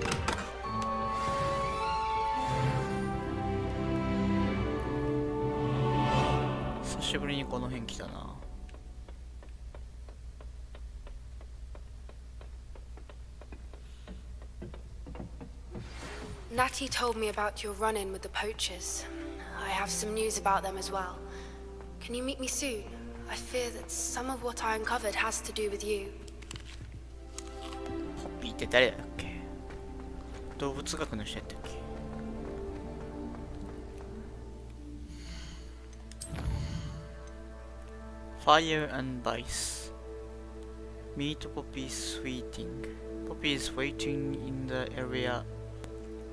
A: 久しぶりにこの辺来たな。
J: Natty told me about your run-in with the poachers. I have some news about them as well. Can you meet me soon? I fear that some of what I uncovered has to do with you.
A: ホッピーって誰だっけ。動物学の人やったっけ。Fire and Vice. Meet Poppy's waiting. Poppy is waiting in the area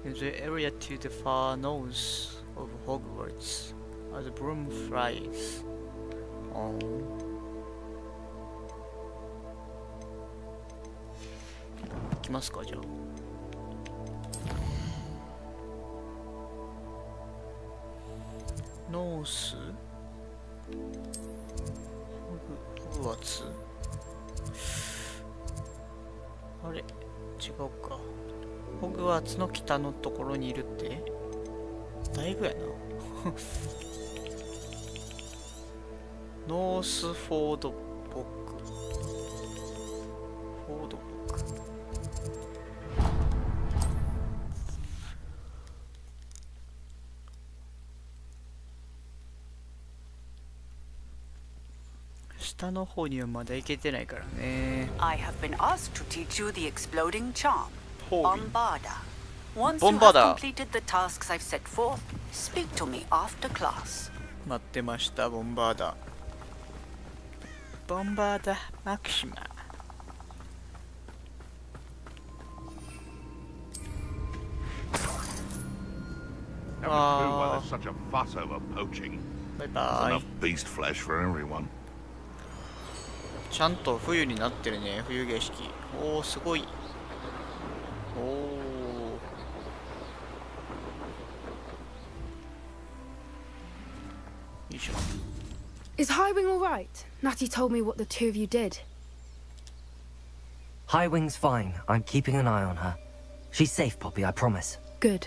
A: to the far north of Hogwarts as the broom flies. Oh. 行きますかじゃあ。ノースホグワーツあれ違うか。ホグワーツの北のところにいるってだいぶやなノースフォードボックフォードボックよし下の方にはまだ行けてないからね。
K: I have been asked to teach you the exploding charm,
A: Holy.
K: Bombada. Once you
A: Bombada.
K: have completed the tasks I've set forth, speak to me after class.
A: 待ってました、ボンバーダ。ボンバーダマキシマ。
L: Why there's such a fuss over poaching.
A: バイ
L: There's
A: バイ
L: enough。beast flesh for everyone.
A: ちゃんと冬になってるね、冬景色。おお、すごい。おお。よいしょ。
J: Is Highwing all right? Natty told me what the two of you did.
E: Highwing's fine. I'm keeping an eye on her. She's safe, Poppy, I promise.
J: Good.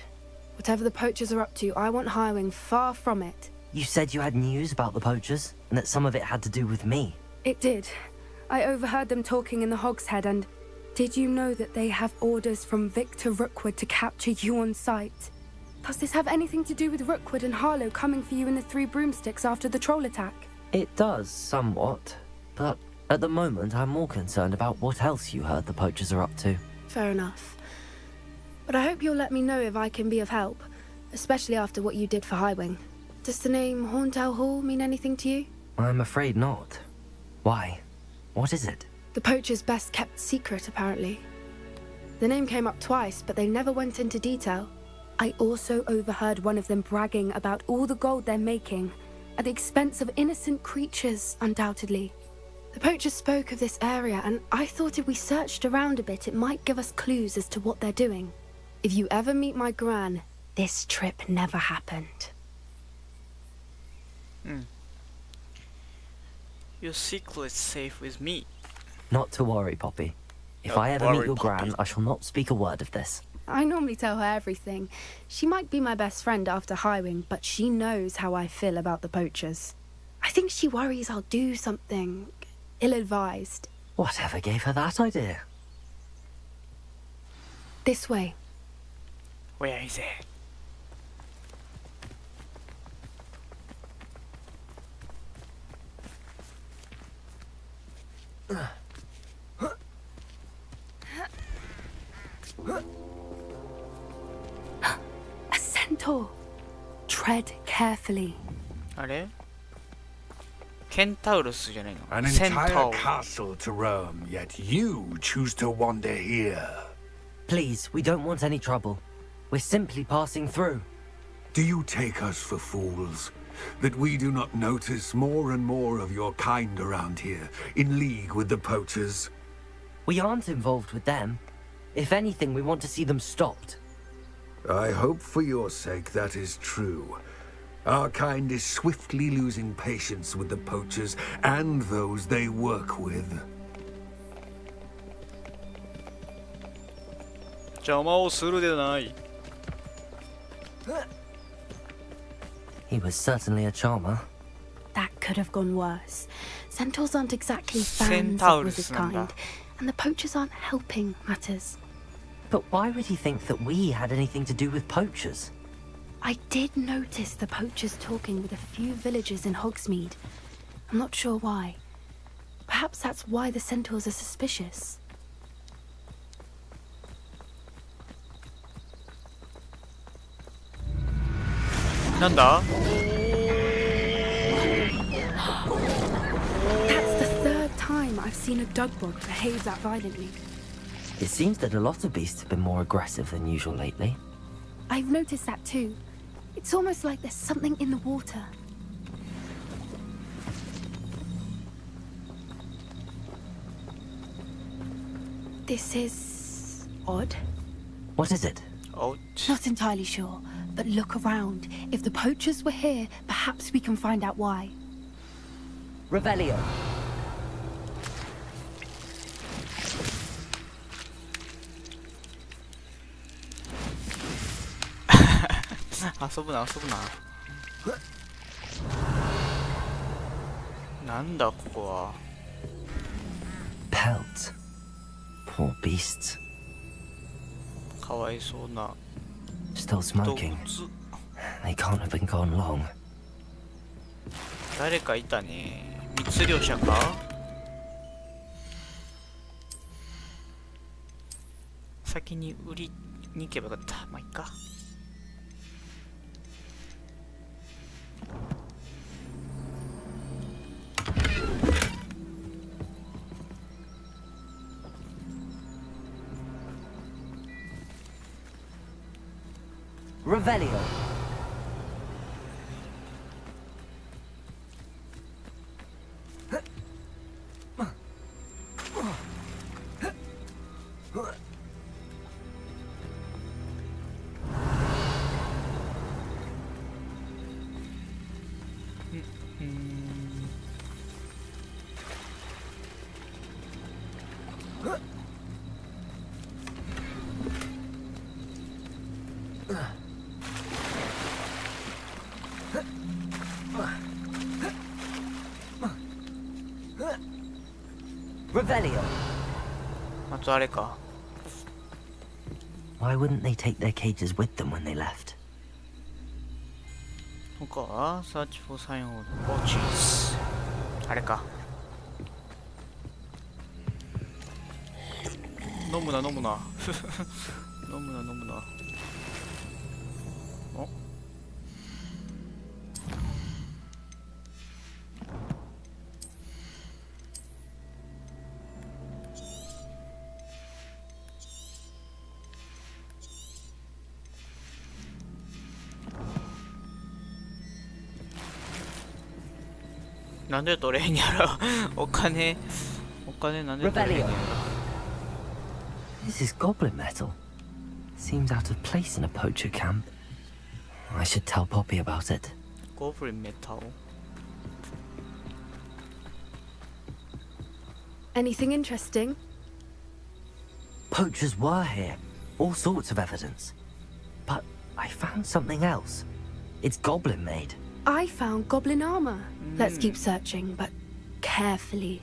J: Whatever the poachers are up to, I want Highwing far from it.
E: You said you had news about the poachers, and that some of it had to do with me.
J: It did. I overheard them talking in the Hogshead, and did you know that they have orders from Victor Rookwood to capture you on sight? Does this have anything to do with Rookwood and Harlow coming for you in the Three Broomsticks after the troll attack?
E: It does, somewhat. But at the moment, I'm more concerned about what else you heard the poachers are up to.
J: Fair enough. But I hope you'll let me know if I can be of help, especially after what you did for Highwing. Does the name Horntail Hall mean anything to you?
E: I'm afraid not. Why? What is it?
J: The poacher's best kept secret, apparently. The name came up twice, but they never went into detail. I also overheard one of them bragging about all the gold they're making, at the expense of innocent creatures, undoubtedly. The poachers spoke of this area, and I thought if we searched around a bit, it might give us clues as to what they're doing. If you ever meet my gran, this trip never happened.
A: Your secret's safe with me.
E: Not to worry, Poppy. If
A: Don't
E: I ever meet
A: worry,
E: your
A: Poppy.
E: gran, I shall not speak a word of this.
J: I normally tell her everything. She might be my best friend after Highwing, but she knows how I feel about the poachers. I think she worries I'll do something ill-advised.
E: Whatever gave her that idea?
J: This way.
A: Where is it?
J: A centaur. Tread carefully.
A: あれケンタウロスじゃないの
B: An
A: セン
B: entire
A: タウ
B: castle to roam, yet you choose to wander here.
E: Please, we don't want any trouble. We're simply passing through.
B: Do you take us for fools? That we do not notice more and more of your kind around here, in league with the poachers?
E: We aren't involved with them. If anything, we want to see them stopped.
B: I hope for your sake that is true. Our kind is swiftly losing patience with the poachers and those they work with.
A: 邪魔をするでない
E: He was certainly a charmer.
J: That could have gone worse. Centaurs aren't exactly fans
A: Centaurs
J: of wizard
A: number.
J: kind, and the poachers aren't helping matters.
E: But why would he think that we had anything to do with poachers?
J: I did notice the poachers talking with a few villagers in Hogsmeade. I'm not sure why. Perhaps that's why the centaurs are suspicious.
A: Nanda?
J: That's the third time I've seen a dugbog behave that violently.
E: It seems that a lot of beasts have been more aggressive than usual lately.
J: I've noticed that too. It's almost like there's something in the water. This is odd.
E: What is it?
A: Oh,
J: Not entirely sure, but look around. If the poachers were here, perhaps we can find out why.
E: Revelio.
A: 遊ぶな遊ぶななんだここは
E: Pelts. Poor beasts.
A: かわいそうな
E: Still
A: 動
E: smoking.
A: 物
E: They can't have been gone long.
A: 誰かいたね密漁者か。先に売りに行けばよかった。まあいいか。
E: Revelio. Revelio.
A: あとあれか。
E: Why wouldn't they take their cages with them when they left?
A: 他は Search for sign of watches。あれか。飲むな飲むな。飲むな飲むな。お。なんで取れへんやろ。お金なんで取れへんやろ。
E: This is goblin metal. Seems out of place in a poacher camp. I should tell Poppy about it.
A: Goblin metal.
J: Anything interesting?
E: Poachers were here. All sorts of evidence. But I found something else. It's goblin made.
J: I found goblin armor. Let's keep searching, but carefully.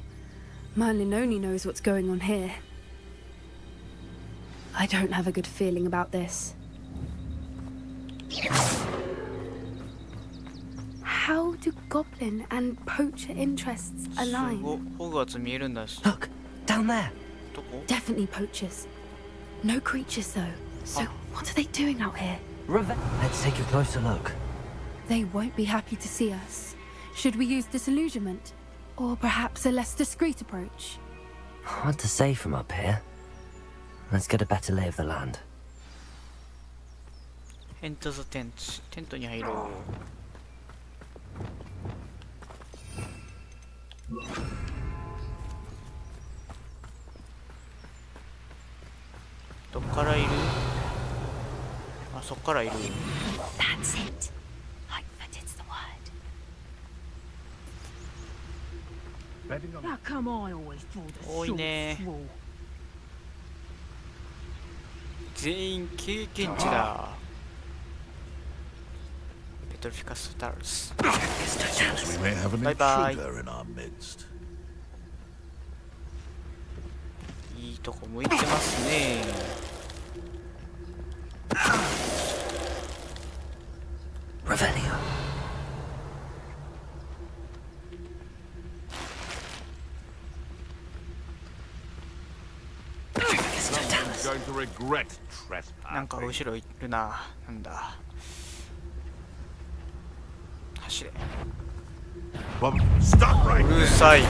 J: Merlin only knows what's going on here. I don't have a good feeling about this. How do goblin and poacher interests align?
E: Look, down there.
J: Definitely poachers. No creatures though. So what are they doing out here?
E: Let's take a closer look.
J: They won't be happy to see us. Should we use disillusionment? Or perhaps a less discreet approach?
E: Hard to say from up here. Let's get a better lay of the land.
A: Enter the tent. テントに入ろう。どっからいる？あ、そっからいる。
K: That's it. Like that it's the word.
M: How come I always draw the
A: 多い
M: short
A: ね。
M: straw?
A: 全員経験値だ。ペトリフィカスタルス。
L: We may have an
A: Bye bye.
L: intruder in our midst.
A: いいとこ向いてますね。
E: Revelio.
L: Going to regret
A: なんか
L: trespassing.
A: 後ろいるな。なんだ。走れ。
L: Stop right
A: うるさい。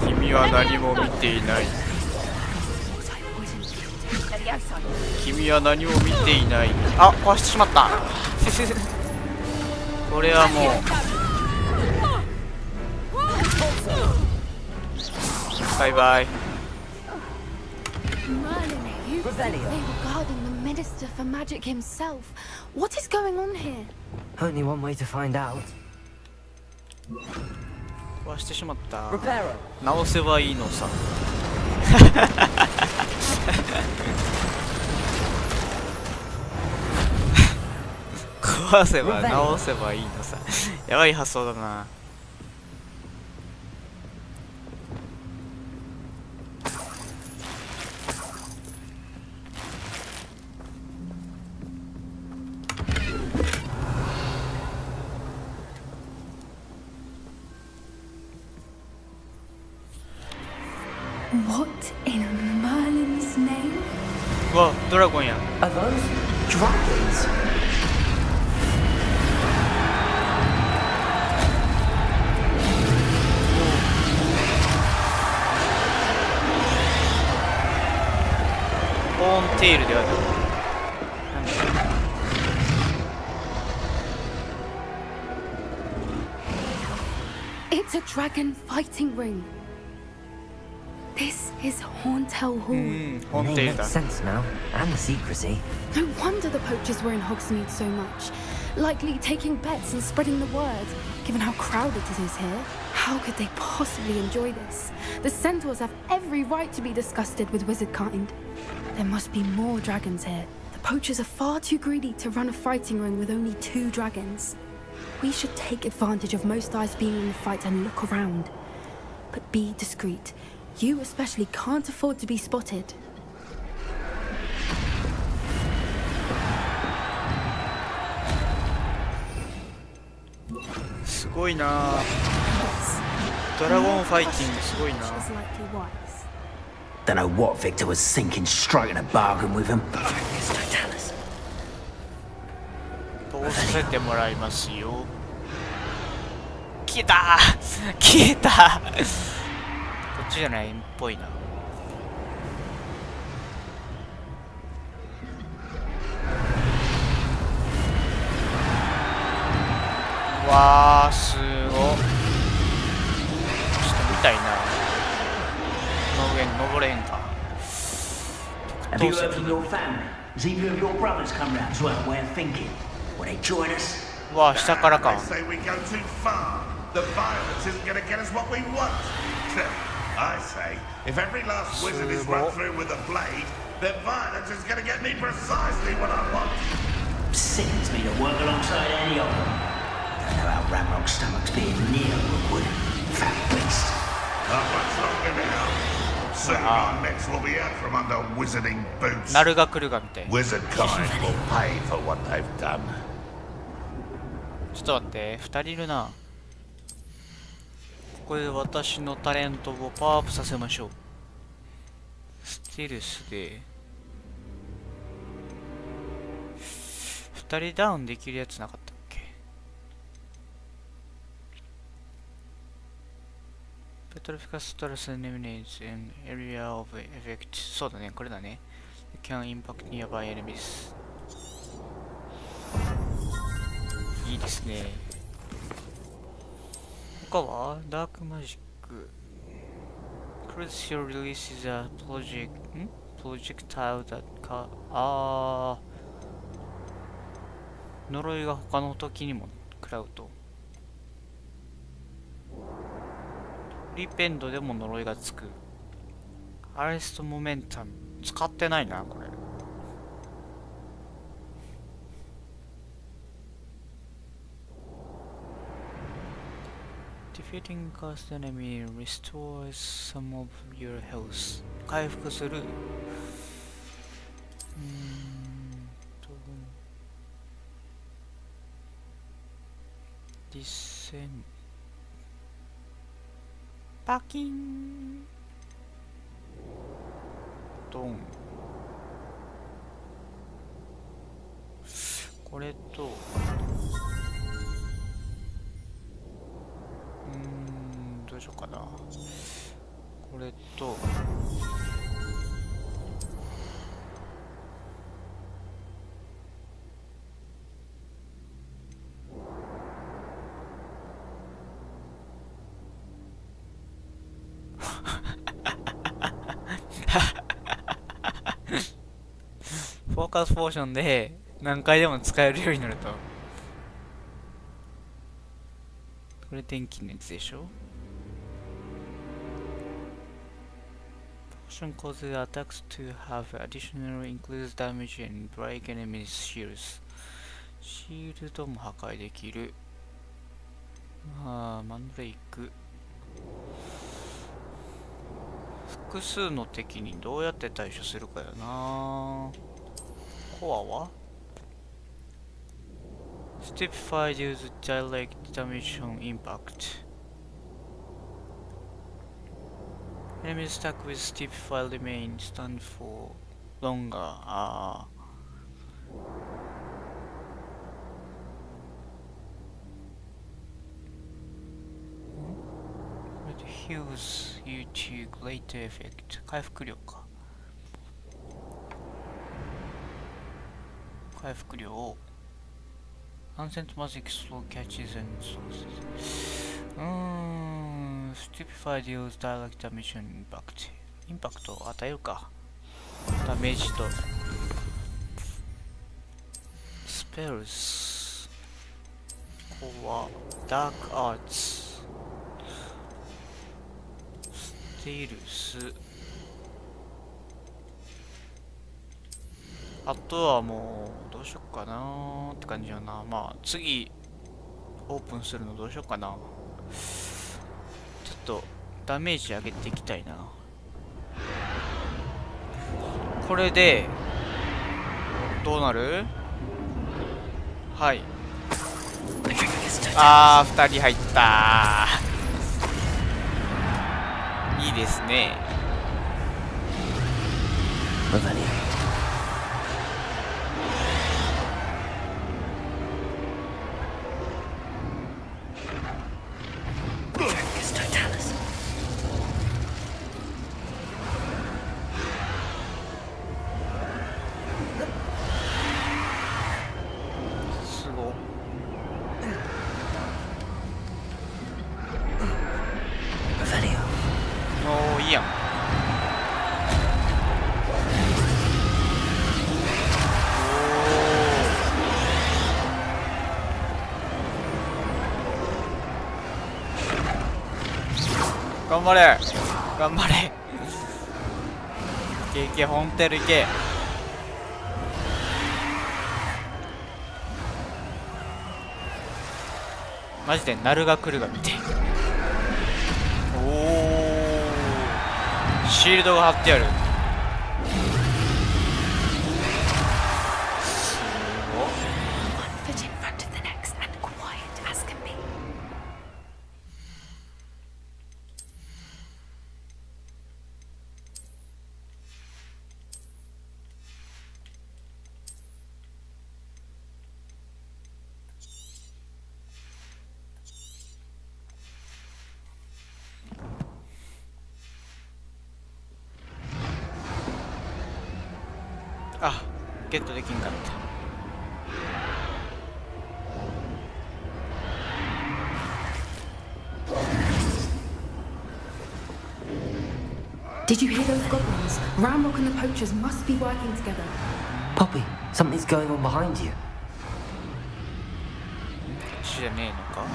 A: 君は何も見ていない。君は何も見ていない。あ、壊してしまった。これはもう。バイバイ。
J: Merlin, you think they were guarding the Minister for Magic himself. What is going on here?
E: Only one way to find out.
A: 壊してしまった。
E: Reparo.
A: 直せばいいのさ。壊せば直せばいいのさ。やばい発想だな。
J: What in Merlin's name?
A: うわ、ドラゴンや。
E: Are those dragons?
A: ホーンテールである。なんだ。
J: It's a dragon fighting ring. This is Hauntel Hall.
E: It makes sense now, and the secrecy.
J: No wonder the poachers were in Hogsmeade so much. Likely taking bets and spreading the word, given how crowded it is here. How could they possibly enjoy this? The centaurs have every right to be disgusted with wizard kind. There must be more dragons here. The poachers are far too greedy to run a fighting ring with only 2 dragons. We should take advantage of most eyes being in the fight and look around. But be discreet. You especially can't afford to be spotted.
A: すごいな。ドラゴンファイティングすごいな。
B: Don't know what Victor was thinking, striking a bargain with him.
A: 通させてもらいますよ。消えたー消えたーこっちじゃないっぽいな。わーすごっ。ちょっと見たいな。この上に登れへんか。
B: Have you heard from your family? Has either of your brothers come round to our way of thinking? Will they join us?
A: わあ下からか。
L: They say we go too far. The violence isn't going to get us what we want. I say, if every last wizard is run through with a blade, then violence is going to get me precisely what I want.
B: Sickens me to work alongside any of them. Don't know how Ramrock's stomach's being near Rookwood. Fat beast.
L: Not much longer now. Soon our necks will be out from under wizarding boots.
A: ナルが来るがみたい。
L: Wizard kind will pay for what they've done.
A: ちょっと待って、2人いるな。ここで私のタレントをパワーアップさせましょう。ステルスで2人ダウンできるやつなかったっけ。ペトロフィカストラスネミネーズ in area of effect。 そうだね、これだね。can impact nearby enemies。 いいですね。他はダークマジック。Crucial releases a projectile that can 呪いが他の時にも食らうと。リペンドでも呪いがつく。アレストモメンタム使ってないなこれ。Defeating cast enemy restores some of your health。 回復する。ディセンパキンドン。これとどうしようかな。これとフォーカスポーションで何回でも使えるようになると。これ電気のやつでしょ。Potion causes attacks to have additional increased damage and break enemies' shields。 シールドも破壊できる。マンドレイク。複数の敵にどうやって対処するかよな。コアはStep 5 use direct damage on impact。Enemies stuck with steep file remain stand for longer. ああ。Heals you to greater effect. 回復量か。回復量を Ancient magic slow catches and sources. Stupefy deals direct damage and impact. インパクトを与えるか。ダメージとスペルス。ここはダークアーツ、スティルス。あとはもうどうしよっかなーって感じやな。まあ次オープンするのどうしよっかな。ちょっとダメージ上げていきたいな。これでどうなる？はい。あー、2人入ったー。いいですね。頑張れ頑張れ。いけいけ、ホンテルいけ。マジでナルが来るが見て。おお、シールドが貼ってある。あ、ゲットできんかった。
J: Did you hear those goblins? Ramrock and the poachers must be working together.
E: Poppy, something's going on behind you.
A: じゃねえのか。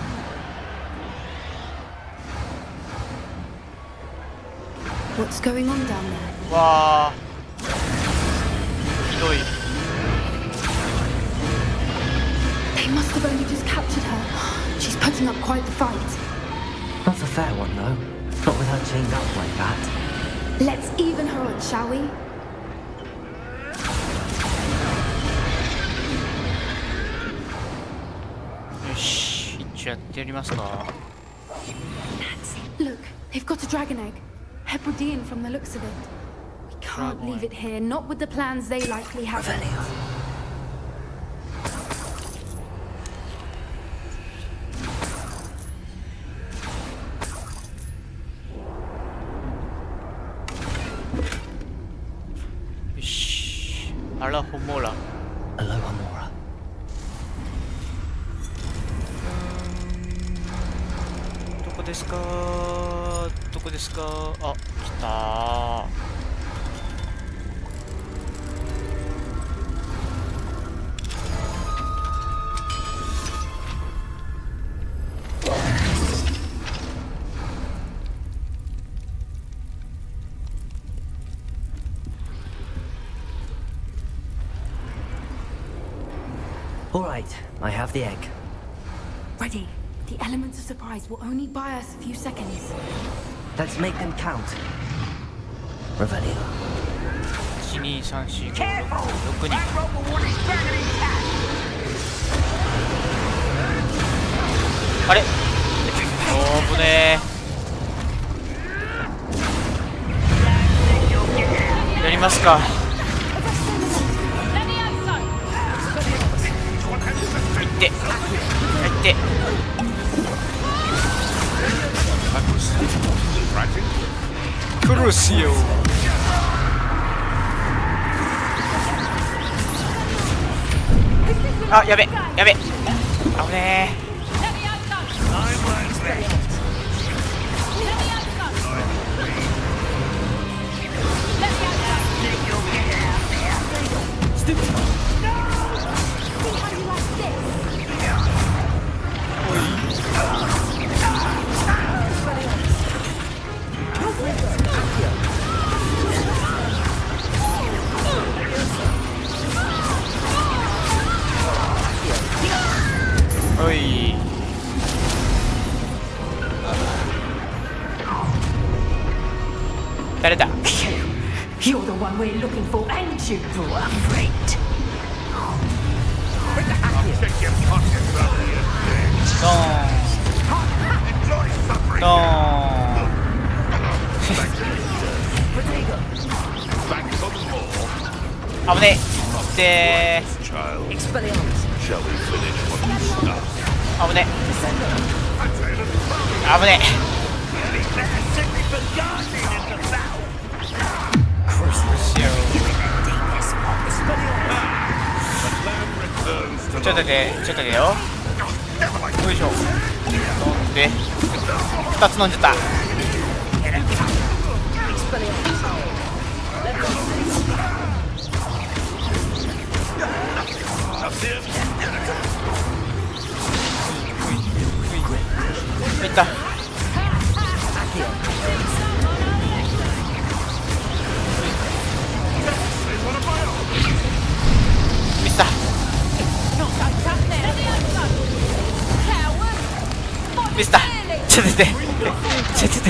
J: What's going on down there?
A: わあ、ひどい。
J: They must have only just captured her. She's putting up quite the fight.
E: Not a fair one, though. Not with her chained up like that.
J: Let's even her odds, shall we?
A: よし、一応やってやりますか。
J: Look, they've got a dragon egg. Hebridean from the looks of it. We can't leave it here, not with the plans they likely have.
A: Aloha Mora.
E: Aloha Mora.
A: どこですか？どこですか？あ、来たー。
E: All right, I have the egg.
J: Ready. The elements of surprise will only buy us a few seconds.
E: Let's make them count. Revelio.
A: 1、2、3、4、5、6人。あれ？おーぶねー。ますか。入って入って。クルシオ。あ、やべやべ、危ねえ。おい。誰だ。
M: You're the one we're looking for, ain't you? You're afraid.
A: ドーンドーン。危ねえ。で危ねえ危ねえ。ちょっとでちょっとでよ。よいしょ。飲んで2つ飲んじゃった。いった。ミスター。ミスター、ちょっと待ってちょっと待って。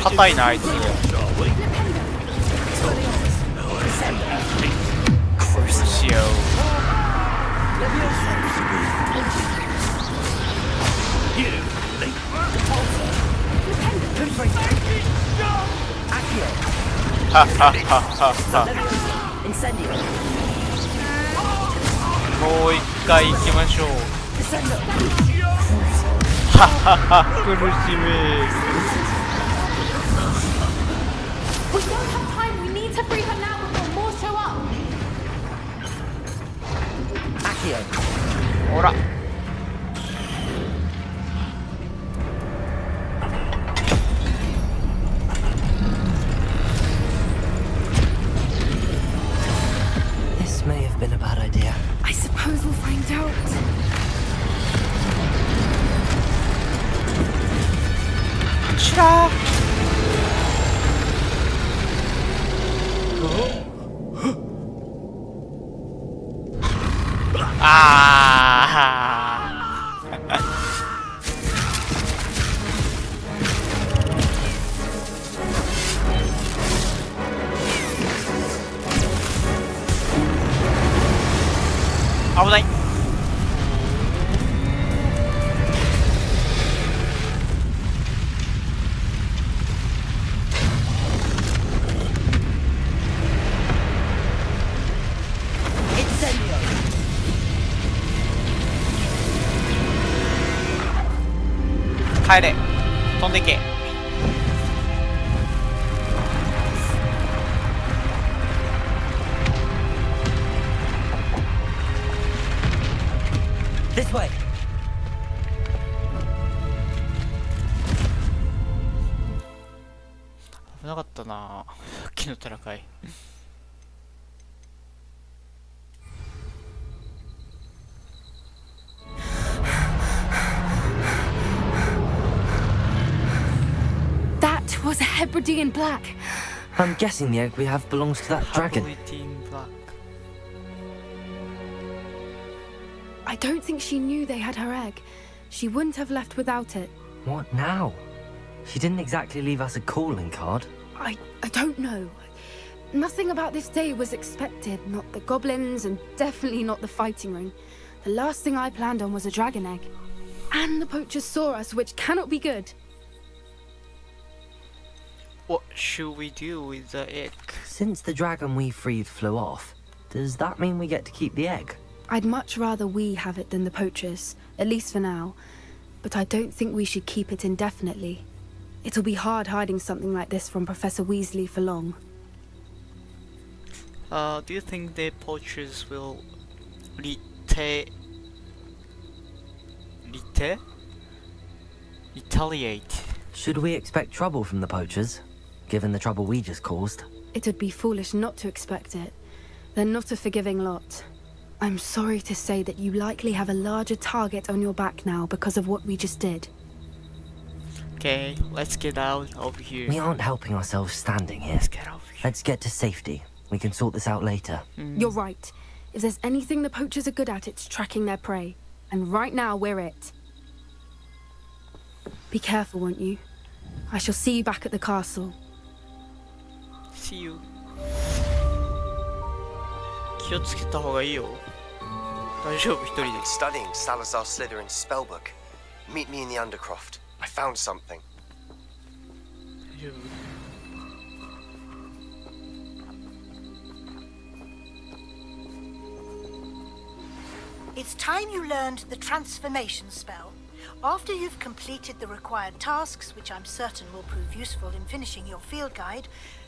A: 硬いなあいつ。しよう。はっはっはっは。もう一回行きましょう。はっはっは、苦しめ。
M: We don't have time. We need to free her now before more show up.
A: ほら。
E: This may have been a bad idea.
J: I suppose we'll find out.
A: こちら。危ない。帰れ、飛んでけ。
E: This way.
A: 危なかったな、さっきの戦い。
J: That was a Hebridean black.
E: I'm guessing the egg we have belongs to that dragon.
J: I don't think she knew they had her egg. She wouldn't have left without it.
E: What now? She didn't exactly leave us a calling card.
J: I don't know. Nothing about this day was expected. Not the goblins, and definitely not the fighting ring. The last thing I planned on was a dragon egg. And the poachers saw us, which cannot be good.
A: What should we do with the egg?
E: Since the dragon we freed flew off, does that mean we get to keep the egg?
J: I'd much rather we have it than the poachers, at least for now. But I don't think we should keep it indefinitely. It'll be hard hiding something like this from Professor Weasley for long.
A: Do you think the poachers will retaliate?
E: Should we expect trouble from the poachers, given the trouble we just caused?
J: It would be foolish not to expect it. They're not a forgiving lot. I'm sorry to say that you likely have a larger target on your back now because of what we just did.
A: Okay, let's get out of here.
E: We aren't helping ourselves standing here.
A: Let's get out of here.
E: Let's get to safety. We can sort this out later.
J: You're right. If there's anything the poachers are good at, it's tracking their prey. And right now, we're it. Be careful, won't you? I shall see you back at the castle.
A: See you. 気をつけた方がいいよ。大丈夫、一人で。
N: Studying Salazar Slytherin's spellbook. Meet me in the Undercroft. I found something.
A: 大丈夫。
K: It's time you learned the transformation spell. After you've completed the required tasks, which I'm certain will prove useful in finishing your field guide,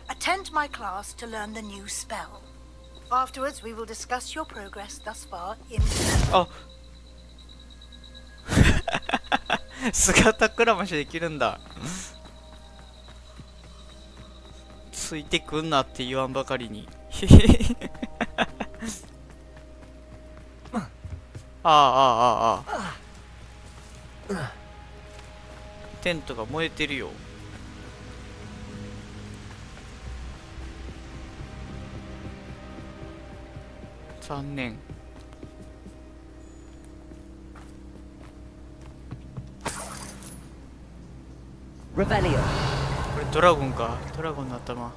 K: attend my class to learn the new spell. Afterwards, we will discuss your progress thus far in...
A: Oh. 姿くらましできるんだ。ついてくんなって言わんばかりに。テントが燃えてるよ。残念。
E: Revelio。
A: これドラゴンか。ドラゴンの頭。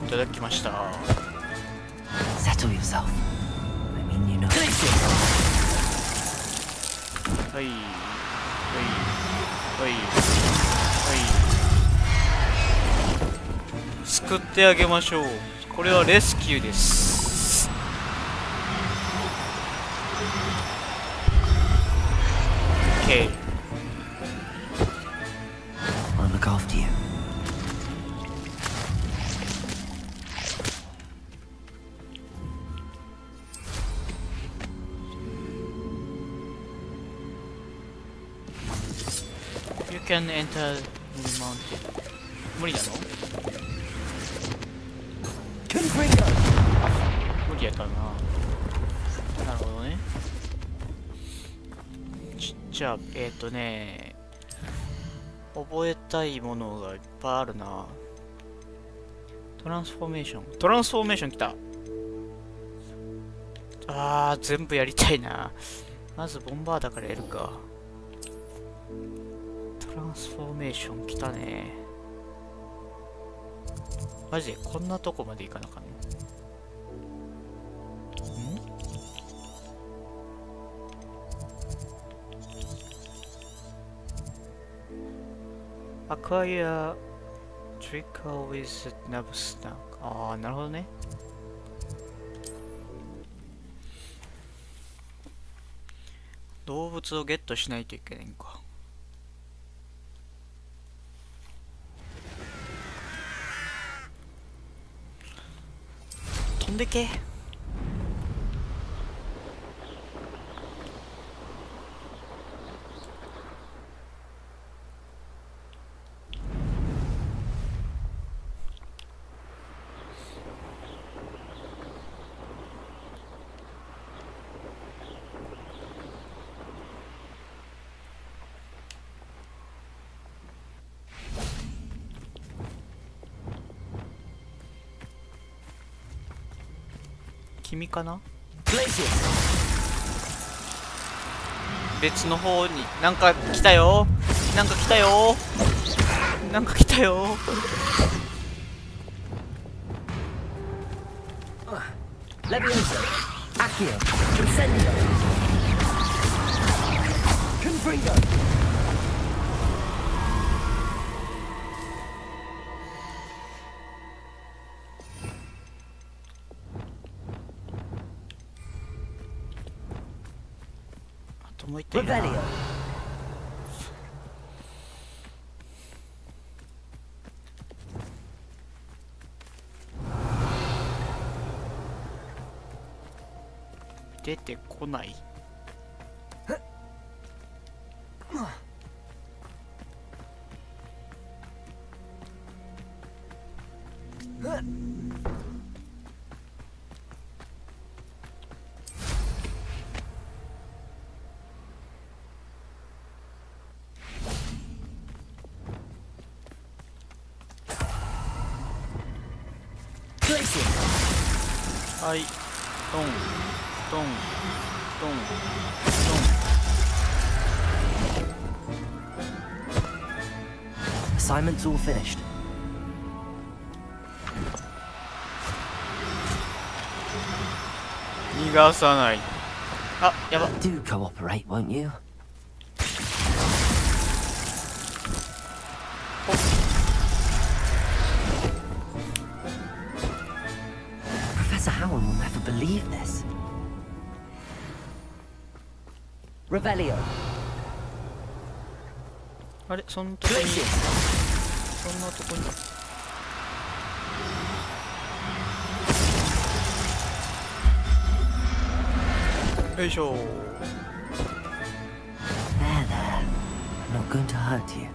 A: いただきました。
E: Settle yourself. I mean, you know.
A: はいはいはいはい。救ってあげましょう。これはレスキューです。OK。
E: I'll look after you.
A: You can enter the mountain. 無理なの？無理やったな。なるほどね。じゃあ覚えたいものがいっぱいあるな。トランスフォーメーション。トランスフォーメーション来た。全部やりたいな。まずボンバーだからやるか。トランスフォーメーション来たね。マジでこんなとこまで行かなあかんの？Acquire Trickle with Nerve Snack。なるほどね。動物をゲットしないといけないんか。飛んでけ。君かな。
E: Glacius.
A: 別の方になんか来たよ。なんか来たよ。なんか来たよ。
E: Leviosa. Accio. Incendio. Confringo. Revelio.
A: 出てこない。はい、ドンドンドンドン。
E: Assignment's all finished.
A: 逃がさない。あ、やば。
E: Do cooperate, won't you? Professor Howard will never believe this. Revelio.
A: あれ、そんなとこに。そんなとこに。よいしょ。
E: There, there. Not going to hurt you.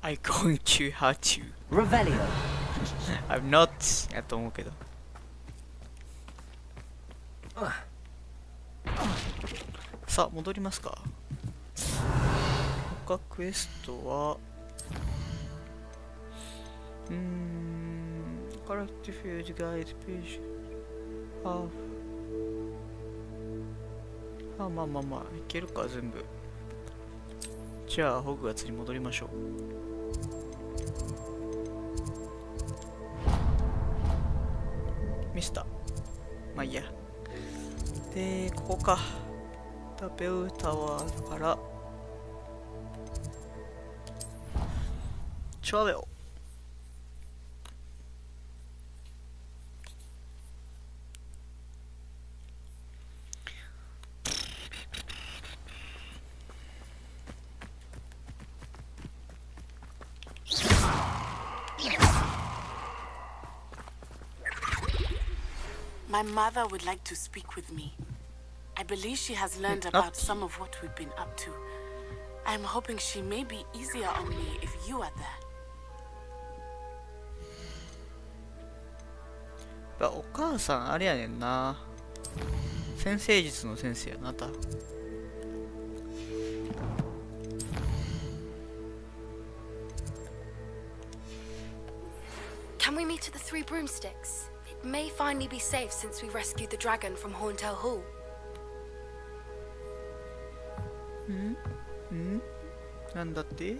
A: I'm going to hurt you.
E: Revelio.
A: I'm not やと思うけど。さあ、戻りますか。他クエストは、カラクティフュージガイドページ。まあまあまあまあ、いけるか、全部。じゃあ、ホグワーツに戻りましょう。ミスター。まあいいや。で、ここか。ダベウタワーから、チュアベオ。
O: My mother would like to speak with me. I believe she has learned about some of what we've been up to. I'm hoping she may be easier on me if you are there.
A: お母さんあれやねんな。先生術の先生やなた。
J: Can we meet at the Three Broomsticks? It may finally be safe since we rescued the dragon from Horntail Hall.
A: なんだって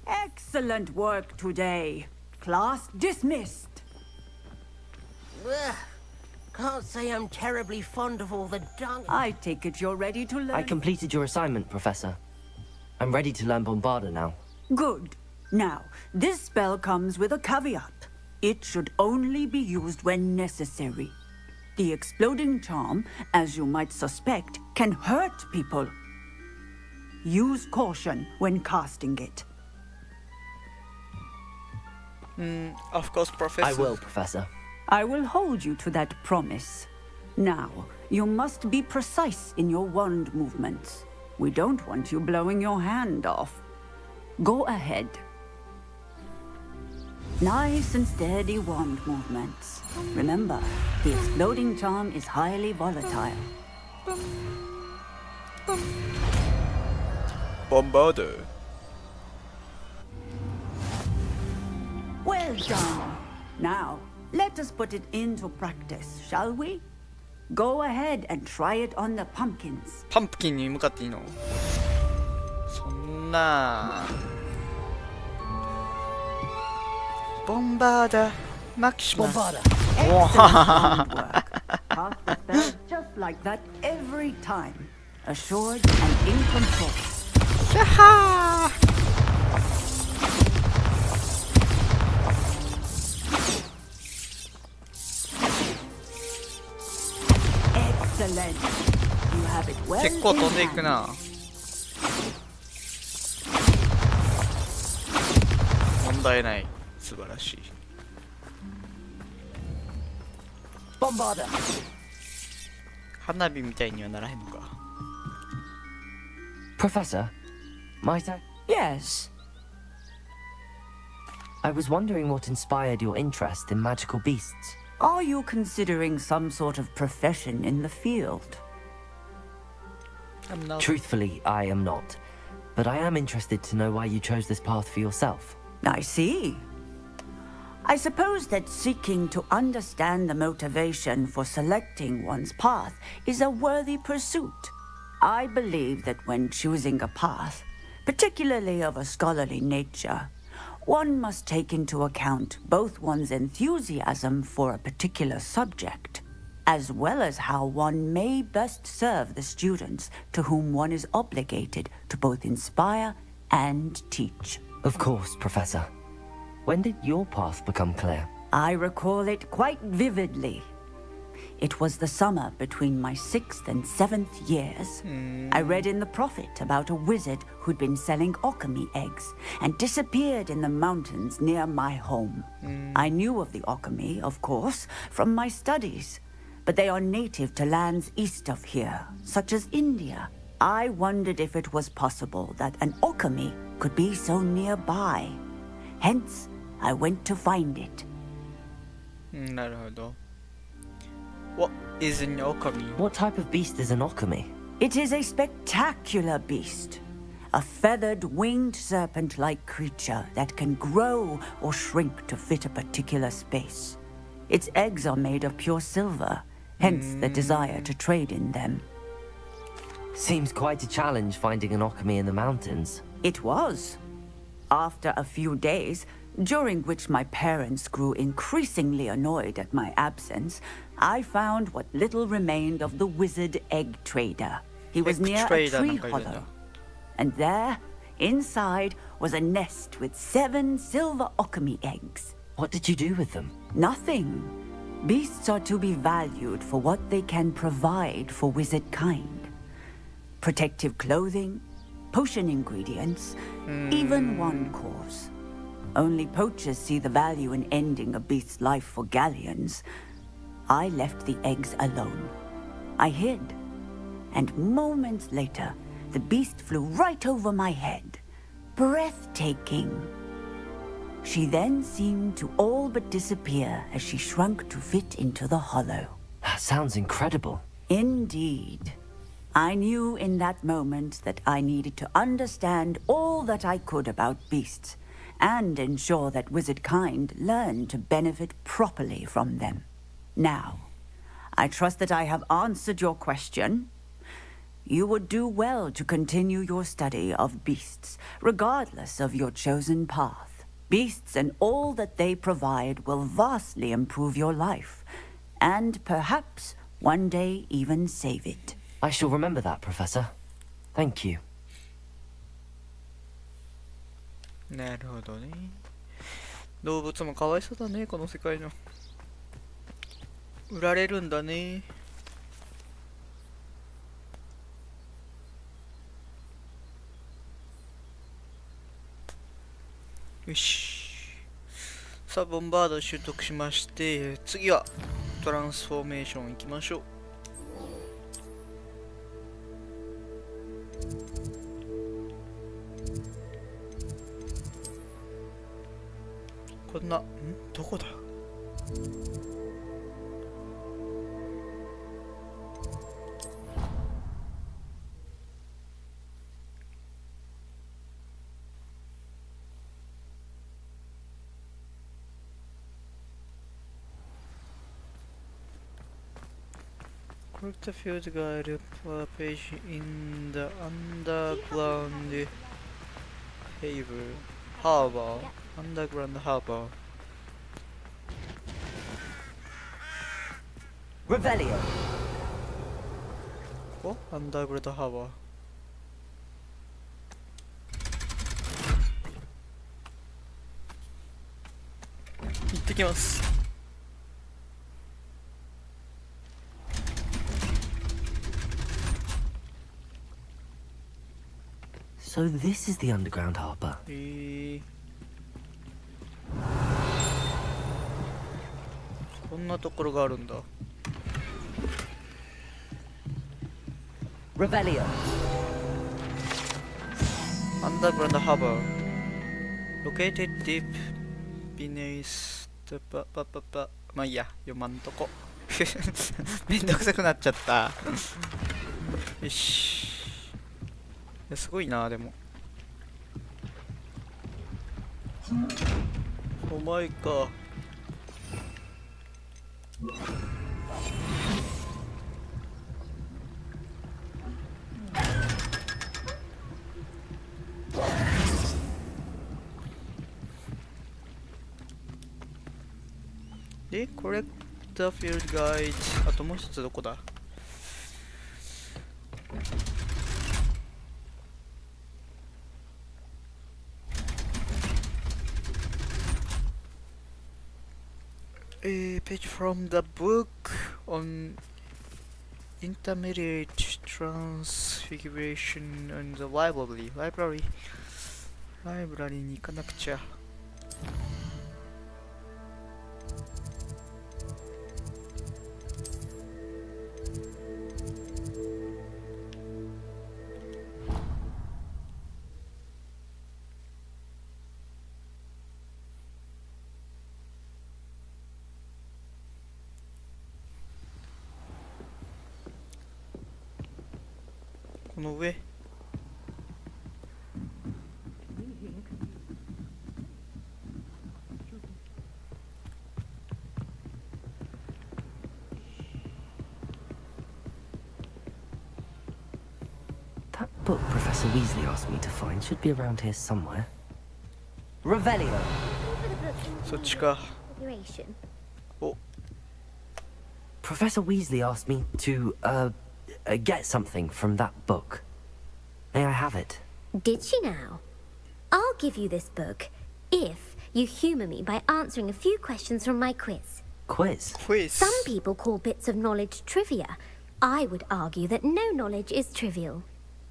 A: ？Excellent
P: work today. Class dismissed.
Q: Ugh. Can't say I'm terribly fond of all the dung.
P: I take it you're ready to learn.
E: I completed your assignment, Professor. I'm ready to learn Bombarda now.
P: Good. Now, this spell comes with a caveat. It should only be used when necessary. The exploding charm, as you might suspect, can hurt people. Use caution when casting it.
A: Of course, Professor.
E: I will, Professor.
P: I will hold you to that promise. Now, you must be precise in your wand movements. We don't want you blowing your hand off. Go ahead. Nice and steady wand movements. Remember, the exploding charm is highly volatile.
A: Bombarder.
P: Well done. Now, let us put it into practice, shall we? Go ahead and try it on the pumpkins.
A: パンプキンに向かっていいの？そんな。ボンバーダー、マキシマス。
P: Excellent wand work. Cast the spell just like that every time. Assured and in control.
A: Yaha!
P: Excellent. You have it well
A: 結構飛んでい
P: in
A: く
P: hand.
A: な。問題ない。素晴らしい。
E: Bombarder.
A: 花火みたいにはならへんのか。
E: Professor, might I?
P: Yes.
E: I was wondering what inspired your interest in magical beasts.
P: Are you considering some sort of profession in the field?
A: I'm not.
E: Truthfully, I am not. But I am interested to know why you chose this path for yourself.
P: I see. I suppose that seeking to understand the motivation for selecting one's path is a worthy pursuit. I believe that when choosing a path, particularly of a scholarly nature, one must take into account both one's enthusiasm for a particular subject, as well as how one may best serve the students to whom one is obligated to both inspire and teach.
E: Of course, Professor. When did your path become clear?
P: I recall it quite vividly. It was the summer between my 6th and 7th years. I read in the Prophet about a wizard who'd been selling alchemy eggs and disappeared in the mountains near my home. I knew of the alchemy, of course, from my studies, but they are native to lands east of here, such as India. I wondered if it was possible that an alchemy could be so nearby. Hence, I went to find it.
A: なるほど。What is an alchemy?
E: What type of beast is an alchemy?
P: It is a spectacular beast. A feathered, winged serpent-like creature that can grow or shrink to fit a particular space. Its eggs are made of pure silver, hence the desire to trade in them.
E: Seems quite a challenge finding an alchemy in the mountains.
P: It was. After a few days, during which my parents grew increasingly annoyed at my absence, I found what little remained of the wizard egg trader. He was near a tree hollow. And there, inside, was a nest with 7 silver alchemy eggs.
E: What did you do with them?
P: Nothing. Beasts are to be valued for what they can provide for wizard kind. Protective clothing, potion ingredients, even one cause. Only poachers see the value in ending a beast's life for galleons. I left the eggs alone. I hid. And moments later, the beast flew right over my head. Breathtaking. She then seemed to all but disappear as she shrunk to fit into the hollow.
E: That sounds incredible.
P: Indeed. I knew in that moment that I needed to understand all that I could about beasts and ensure that wizard kind learned to benefit properly from them. Now, I trust that I have answered your question. You would do well to continue your study of beasts, regardless of your chosen path. Beasts and all that they provide will vastly improve your life, and perhaps one day even save it.
E: I shall remember that, Professor. Thank you.
A: なるほどね。動物もかわいそうだね、この世界の。売られるんだね。よし。さあ、ボンバード習得しまして、次はトランスフォーメーション行きましょう。こんな、どこだ？Correct the field guide page in the underground harbor. Underground harbor.
E: Revelio.
A: Oh, underground harbor. 行ってきます。
E: So this is the underground harbor.
A: こんなところがあるんだ。
E: Revelio.
A: Underground harbor. Located deep beneath the まあいいや、読まんとこ。めんどくさくなっちゃった。よし。いやすごいな、でも。お前か。で、コレクターフィールドガイド。あともう一つどこだ？Page from the book on intermediate transfiguration in the library. Library に行かなくちゃ。この上。
E: That book Professor Weasley asked me to find should be around here somewhere. Revelio.
A: そっちか。お。
E: Professor Weasley asked me to, get something from that book. May I have it?
R: Did she now? I'll give you this book if you humour me by answering a few questions from my quiz.
E: Quiz?
R: Some people call bits of knowledge trivia. I would argue that no knowledge is trivial.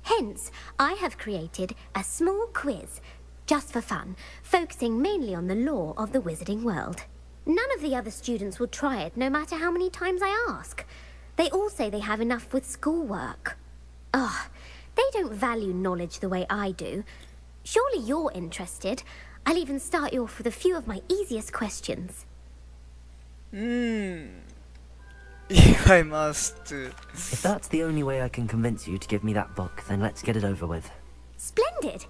R: Hence, I have created a small quiz, just for fun, focusing mainly on the lore of the wizarding world. None of the other students will try it, no matter how many times I ask. They all say they have enough with schoolwork. Ugh, they don't value knowledge the way I do. Surely you're interested. I'll even start you off with a few of my easiest questions.
E: If I must. If that's the only way I can convince you to give me that book, then let's get it over with.
R: Splendid!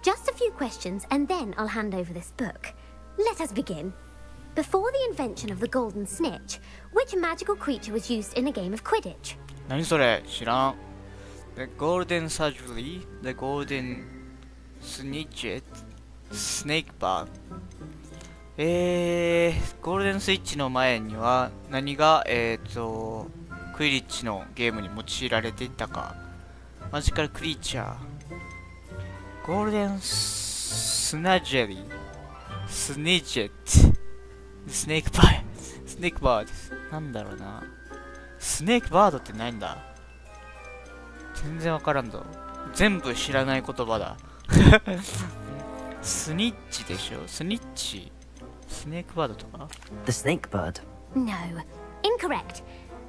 R: Just a few questions, and then I'll hand over this book. Let us begin. Before the invention of the golden snitch, which magical creature was used in a game of Quidditch?
A: 何それ？知らん。The golden surgery, the golden snitch, snake bar. ゴールデンスイッチの前には何がクイディッチのゲームに用いられていたか。マジカルクリーチャー。ゴールデンスナジェリー。スニジェット。スネークバード。スネークバード。なんだろうな。スネークバードってなんだ？全然わからんぞ。全部知らない言葉だ。スニッチでしょ？スニッチ。スネークバードとか？
E: The snake bird?
R: No. Incorrect.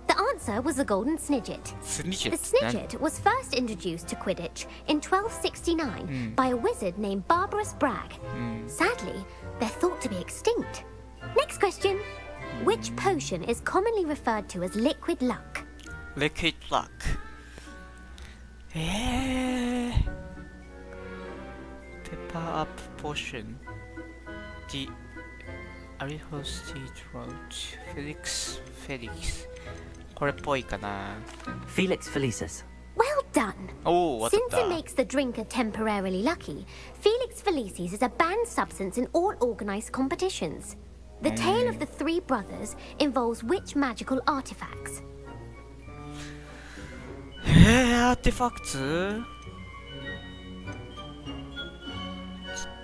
R: The answer was the golden snidget. The snidget was first introduced to Quidditch in 1269 by a wizard named Barbarous Bragg. Sadly, they're thought to be extinct. Next question. Which potion is commonly referred to as liquid luck?
A: Liquid luck. Pepper up potion. The Arihostage Roach. Felix. これっぽいかな。
E: Felix Felicis.
R: Well done.
A: Oh, what
R: Since it makes the drinker temporarily lucky, Felix Felicis is a banned substance in all organized competitions. The tale of the three brothers involves which magical artifacts?
A: Artifacts?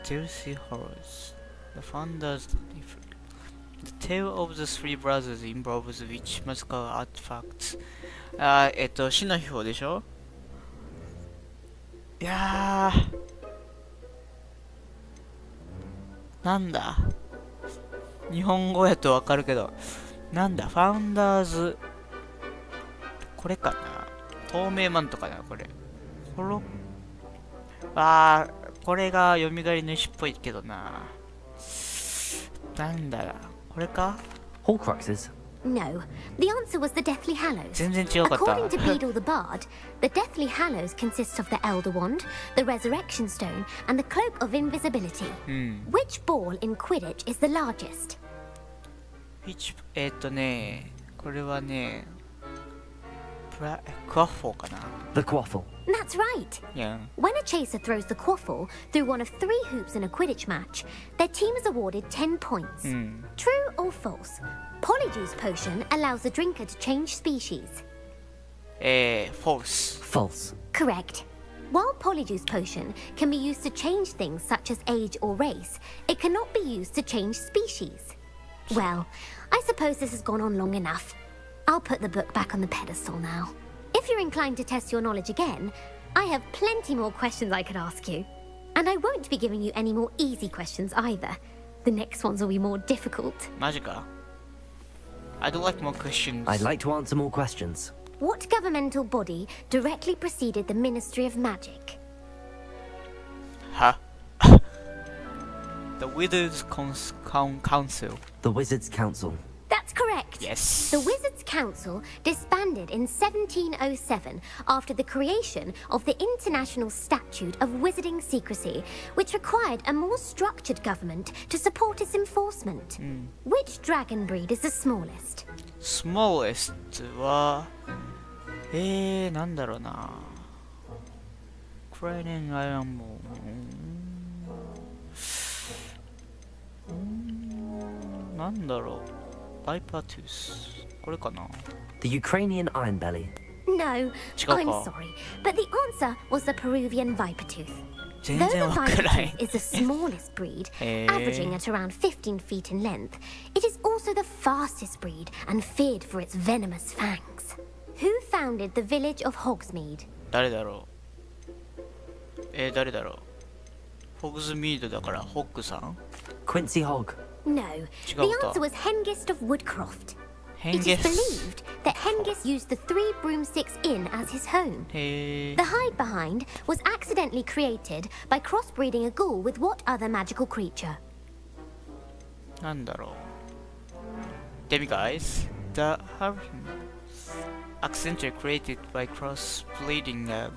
A: Stealthy horrors. The founders. The tale of the three brothers involves which magical artifacts? 死の秘宝でしょ。いやなんだ。日本語やとわかるけど、なんだ、ファウンダーズ、これかな、透明マントかな、これ。これがよみがえりの石っぽいけどな。なんだ、これか
E: Horcruxes?
R: No, the answer was the Deathly Hallows.
A: 全然違うかった。
R: According to Beedle the Bard, the Deathly Hallows consists of the Elder Wand, the Resurrection Stone, and the Cloak of Invisibility. Which ball in Quidditch is the largest?
A: これはね、クワッフォーかな。
E: The Quaffle.
R: That's right.
A: Yeah.
R: When a chaser throws the quaffle through one of 3 hoops in a Quidditch match, their team is awarded 10 points. True or false? Polyjuice potion allows the drinker to change species.
A: False.
E: False.
R: Correct. While Polyjuice potion can be used to change things such as age or race, it cannot be used to change species. Well, I suppose this has gone on long enough. I'll put the book back on the pedestal now. If you're inclined to test your knowledge again, I have plenty more questions I could ask you. And I won't be giving you any more easy questions either. The next ones will be more difficult.
A: マジか。I'd like more questions.
E: I'd like to answer more questions.
R: What governmental body directly preceded the Ministry of Magic?
A: Huh? The Wizards Council.
E: The Wizards' Council.
R: That's correct.
A: Yes.
R: The Wizards' Council disbanded in 1707 after the creation of the International Statute of Wizarding Secrecy, which required a more structured government to support its enforcement. Which dragon breed is the smallest?
A: Smallest は、なんだろうな。クライネンアイアンボー。なんだろう。バイパートゥース。これかな。
E: The Ukrainian Iron Belly.
R: No,
A: 違うか。
R: I'm sorry, but the answer was the Peruvian viper tooth.
A: 全
R: Though
A: 然
R: the
A: わか
R: viper
A: らない。
R: tooth is the smallest breed, averaging at around 15 feet in length, it is also the fastest breed and feared for its venomous fangs. Who founded the village of Hogsmeade?
A: 誰だろう。誰だろう。ホグズミードだからホッグさん。
E: Quincy Hogg.
R: No,
A: 違
R: the
A: うか。
R: answer was Hengist of Woodcroft. It is
A: Hengist.
R: believed that Hengist used the 3 broomsticks inn as his home.
A: へ
R: The hide behind was accidentally created by crossbreeding a ghoul with what other magical creature?
A: なんだろう。Demiguise. The accidentally created by crossbreeding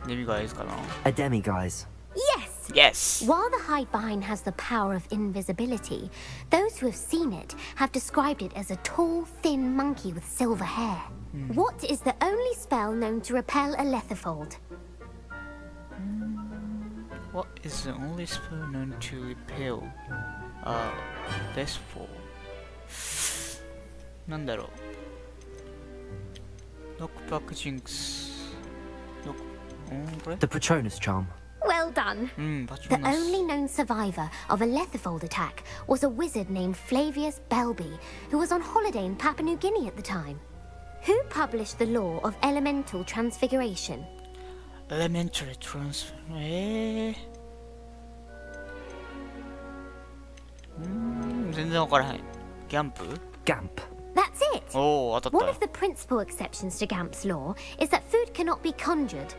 A: Demiguise かな。
E: A demiguise.
R: Yes!
A: Yes!
R: While the hide behind has the power of invisibility, those who have seen it have described it as a tall, thin monkey with silver hair. What is the only spell known to repel a letherfold?
A: What is the only spell known to repel Deathfall? なんだろう。ノックバックジンクス。これ
E: The Patronus Charm.
R: Well done. The only known survivor of a letherfold attack was a wizard named Flavius Belby, who was on holiday in Papua New Guinea at the time. Who published the law of elemental transfiguration?
A: Elementary transfer. 全然わからへん。ギャンプ？
E: GAMP.
R: That's it.
A: Oh, I thought
R: One
A: that.
R: of the principal exceptions to GAMP's law is that food cannot be conjured,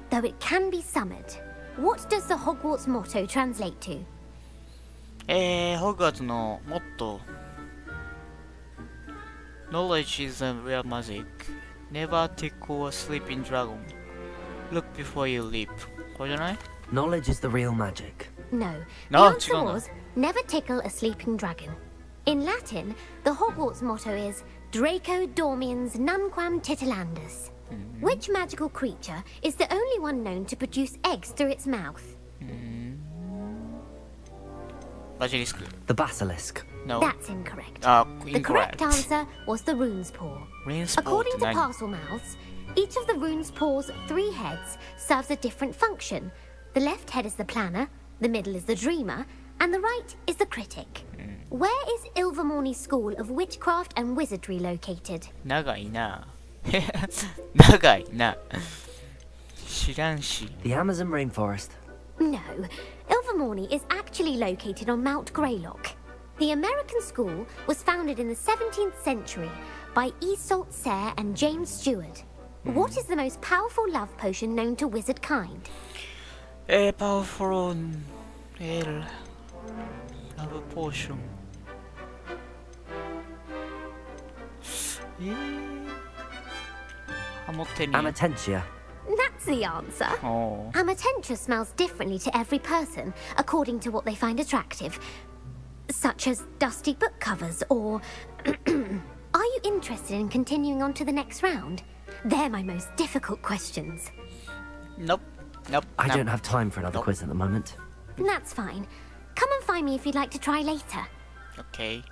R: though it can be summoned. What does the Hogwarts motto translate to?
A: ホグワーツのモットー Knowledge is a real magic. Never tickle a sleeping dragon. Look before you leap. これじゃない？
E: Knowledge is the real magic.
R: No. The
A: No,
R: answer
A: 違うの。
R: was never tickle a sleeping dragon. In Latin, the Hogwarts motto is Draco dormiens nunquam titilandus. Which magical creature is the only one known to produce eggs through its mouth?
A: バジリスク。
E: The basilisk.
A: No.
R: That's incorrect. The
A: Incorrect.
R: correct answer was the rune's paw.
A: Rune's paw
R: According to
A: って何？
R: parcel mouths, each of the rune's paw's 3 heads serves a different function. The left head is the planner, the middle is the dreamer, and the right is the critic. Where is Ilvermorny School of Witchcraft and Wizardry located?
A: 長いな。長いな。知らんし。
E: The Amazon rainforest.
R: No, Ilvermorny is actually located on Mount Greylock. The American school was founded in the 17th century by Isolde Sayre and James Stewart. What is the most powerful love potion known to wizard kind?
A: Powerful love potion.
E: Amatentia.
R: That's the answer.
A: Oh.
R: Amatentia smells differently to every person, according to what they find attractive, such as dusty book covers or... Are you interested in continuing on to the next round? They're my most difficult questions.
A: Nope. Nope.
E: I don't have time for another quiz at the moment.
R: That's fine. Come and find me if you'd like to try later.
A: Okay.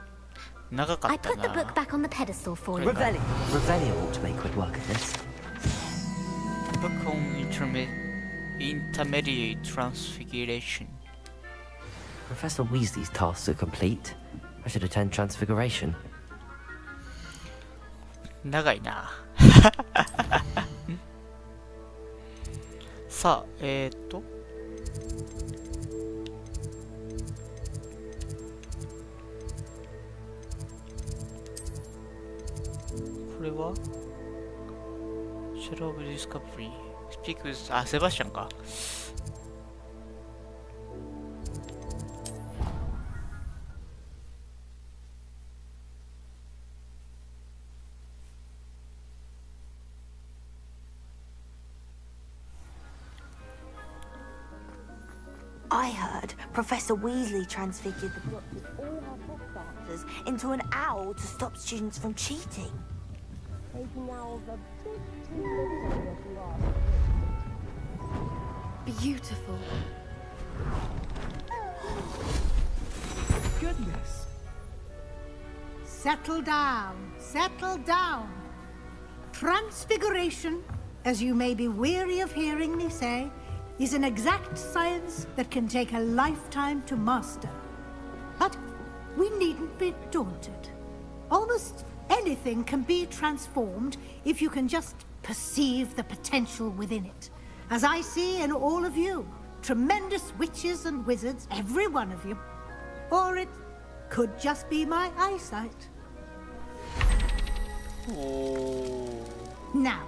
A: 長か
R: I
A: った
R: put the
A: な。
R: book back on the pedestal for you.
E: Revelio. Revelio ought to make quick work of this.
A: Book on intermediate transfiguration.
E: Professor Weasley's tasks are complete. I should attend Transfiguration.
A: 長いな。さあ、これは Shadow of Discovery Speak with... あ、セバスチャンか。
S: I heard Professor Weasley transfigured the book with all her book answers into an owl to stop students from cheating. Taking owls a bit too literally, if you ask me.
J: Beautiful.
K: Goodness. Settle down. Settle down. Transfiguration, as you may be weary of hearing me say, is an exact science that can take a lifetime to master. But we needn't be daunted. Almost anything can be transformed if you can just perceive the potential within it. As I see in all of you, tremendous witches and wizards, every one of you. Or it could just be my eyesight. Now,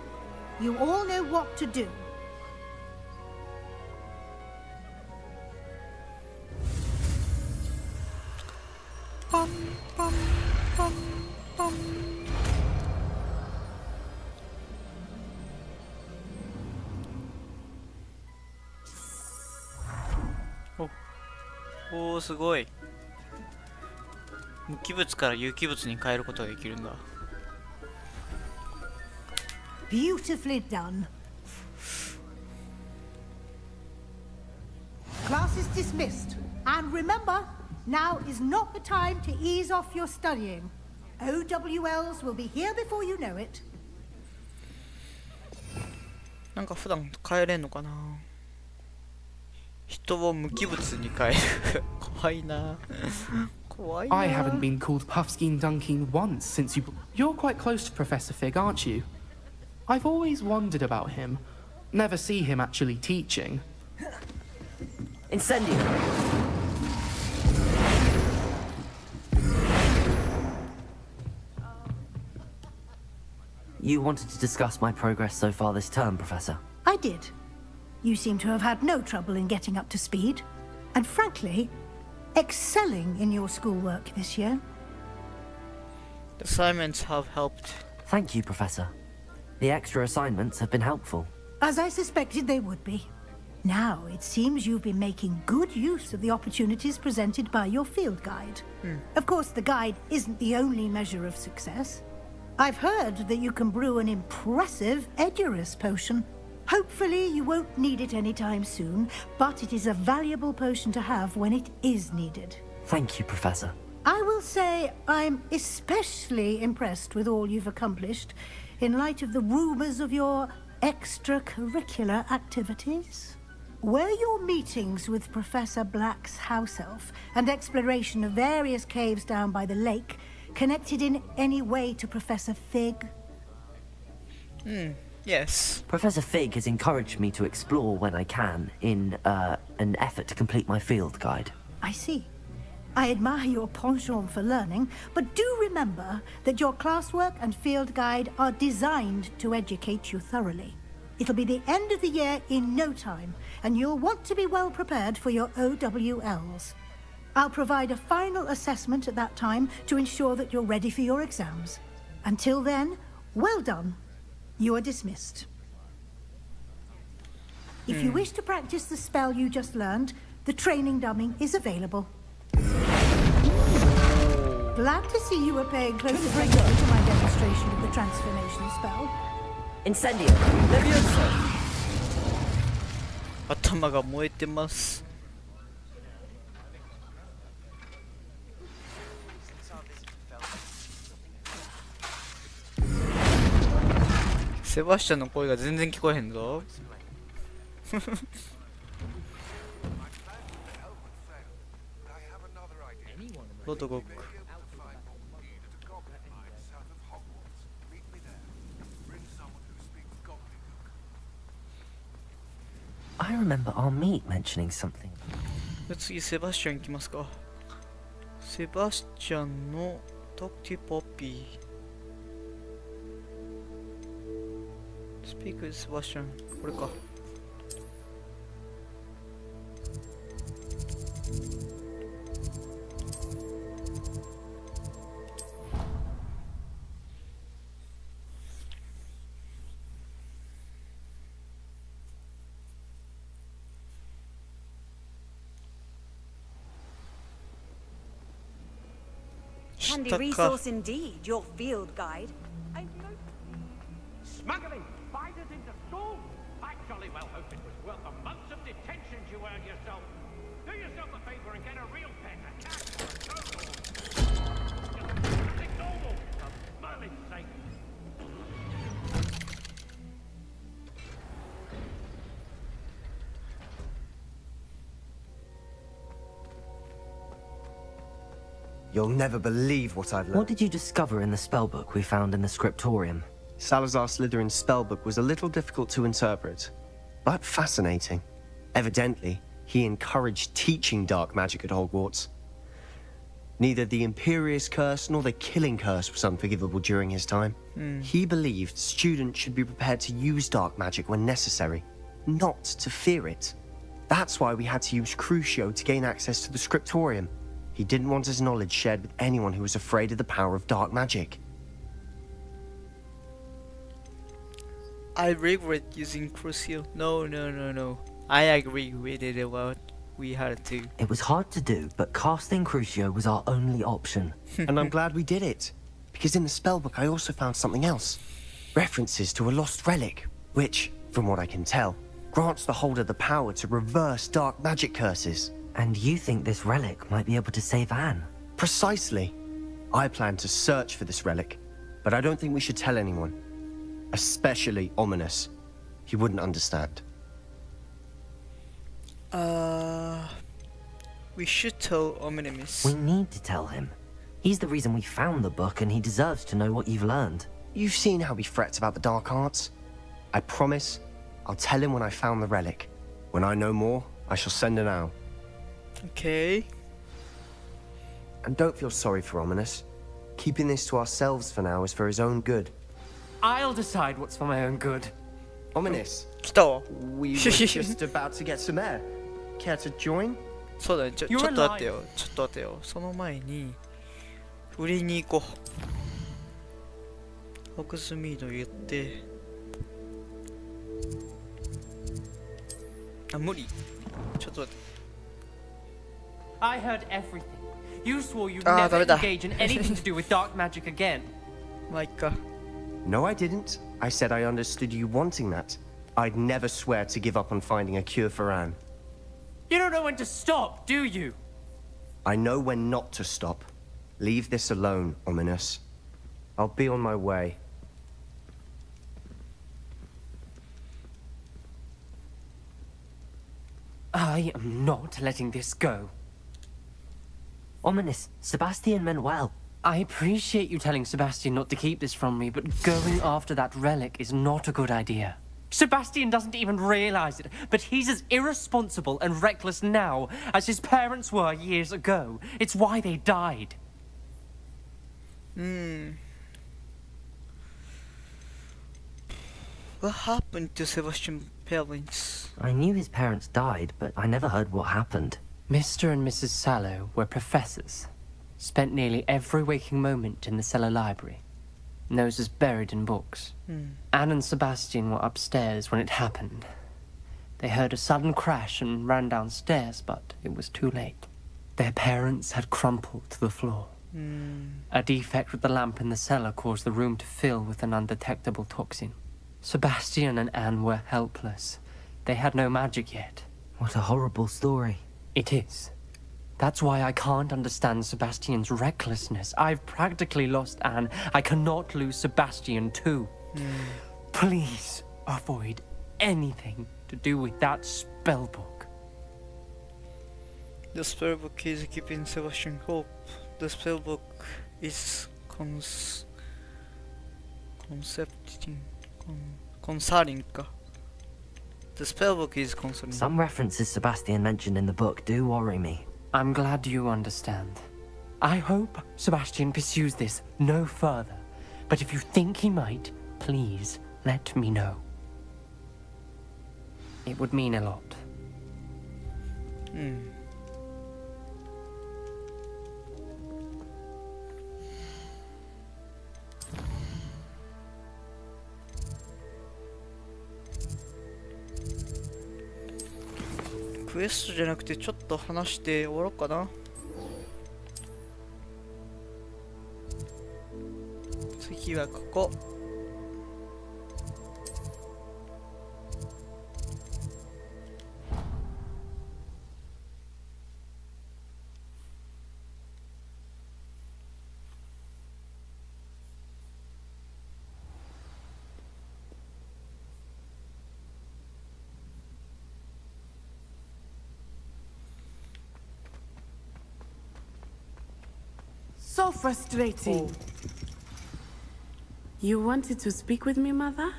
K: you all know what to do. Bum, bum, bum, bum.
A: おー、すごい。無機物から有機物に変えることができるんだ。
K: Beautifully done. Class is dismissed. And remember, now is not the time to ease off your studying. OWLs will be here before you know it.
A: なんか普段変えれんのかな。人を無機物に変える。怖いな。怖いな。
T: I haven't been called Puffskein Dunking once since you... You're quite close to Professor Fig, aren't you? I've always wondered about him. Never see him actually teaching.
E: Incendio. you wanted to discuss my progress so far this term, Professor.
U: I did. You seem to have had no trouble in getting up to speed, and frankly, excelling in your schoolwork this year.
A: The assignments have helped.
E: Thank you, Professor. The extra assignments have been helpful.
U: As I suspected they would be. Now, it seems you've been making good use of the opportunities presented by your field guide. Of course, the guide isn't the only measure of success. I've heard that you can brew an impressive Edurus potion. Hopefully, you won't need it anytime soon, but it is a valuable potion to have when it is needed.
E: Thank you, Professor.
U: I will say I'm especially impressed with all you've accomplished in light of the rumors of your extracurricular activities. Were your meetings with Professor Black's house elf and exploration of various caves down by the lake connected in any way to Professor Fig?
A: Yes.
E: Professor Fig has encouraged me to explore when I can in an effort to complete my field guide.
U: I see. I admire your penchant for learning, but do remember that your classwork and field guide are designed to educate you thoroughly. It'll be the end of the year in no time, and you'll want to be well prepared for your OWLs. I'll provide a final assessment at that time to ensure that you're ready for your exams. Until then, well done. You are dismissed. If you wish to practice the spell you just learned, the training dummy is available. Glad to see you were paying close attention to my demonstration of the transformation spell.
E: Incendio! Levioso!
A: 頭が燃えてます。セバスチャンの声が全然聞こえへんぞ。ロトゴック。
E: I remember our meet mentioning something.
A: 次セバスチャン行きますか。セバスチャンのトクティポッピー。スピークセバスチャン。これか。
V: Handy resource indeed, your field guide.
F: Smuggling spiders into school? I jolly well hope it was worth the months of detentions you earned yourself. Do yourself a favor and get a real pet, a cat or a goat or just something normal, for Merlin's sake.
N: You'll never believe what I've learned.
E: What did you discover in the spellbook we found in the scriptorium?
N: Salazar Slytherin's spellbook was a little difficult to interpret, but fascinating. Evidently, he encouraged teaching dark magic at Hogwarts. Neither the Imperious Curse nor the Killing Curse was unforgivable during his time. He believed students should be prepared to use dark magic when necessary, not to fear it. That's why we had to use Crucio to gain access to the scriptorium. He didn't want his knowledge shared with anyone who was afraid of the power of dark magic.
A: I regret using Crucio. No. I agree with it about we had to.
E: It was hard to do, but casting Crucio was our only option.
N: And I'm glad we did it, because in the spellbook I also found something else. References to a lost relic, which, from what I can tell, grants the holder the power to reverse dark magic curses.
E: And you think this relic might be able to save Anne?
N: Precisely. I plan to search for this relic, but I don't think we should tell anyone. Especially Ominous. He wouldn't understand.
A: We should tell Ominous.
E: We need to tell him. He's the reason we found the book, and he deserves to know what you've learned.
N: You've seen how he frets about the dark arts. I promise I'll tell him when I found the relic. When I know more, I shall send an owl.
A: Okay.
N: And don't feel sorry for Ominous. Keeping this to ourselves for now is for his own good.
E: I'll decide what's for my own good.
N: Ominous.
A: 来たわ。
N: We were just about to get some air. Care to join?
A: そうだね、ちょっと待ってよ。ちょっと待ってよ。その前に、売りに行こう。ホグズミード言って。あ、無理。ちょっと待って。
E: I heard everything. You swore you'd never engage in anything to do with dark magic again.
A: まあいっか。
N: No, I didn't. I said I understood you wanting that. I'd never swear to give up on finding a cure for Anne.
E: You don't know when to stop, do you?
N: I know when not to stop. Leave this alone, Ominous. I'll be on my way.
E: I am not letting this go. Ominous, Sebastian meant well. I appreciate you telling Sebastian not to keep this from me, but going after that relic is not a good idea. Sebastian doesn't even realize it, but he's as irresponsible and reckless now as his parents were years ago. It's why they died.
A: What happened to Sebastian's parents?
E: I knew his parents died, but I never heard what happened. Mr. and Mrs. Sallow were professors. Spent nearly every waking moment in the cellar library. Noses buried in books. Anne and Sebastian were upstairs when it happened. They heard a sudden crash and ran downstairs, but it was too late. Their parents had crumpled to the floor. A defect with the lamp in the cellar caused the room to fill with an undetectable toxin. Sebastian and Anne were helpless. They had no magic yet. What a horrible story. It is. That's why I can't understand Sebastian's recklessness. I've practically lost Anne. I cannot lose Sebastian too. Please avoid anything to do with that spellbook.
A: The spellbook is keeping Sebastian hope. The spellbook is concerning. The spellbook is concerning.
E: Some references Sebastian mentioned in the book do worry me. I'm glad you understand. I hope Sebastian pursues this no further. But if you think he might, please let me know. It would mean a lot.
A: Quest じゃなくてちょっと話して終わろうかな。次はここ。
O: So frustrating. You wanted to speak with me, Mother?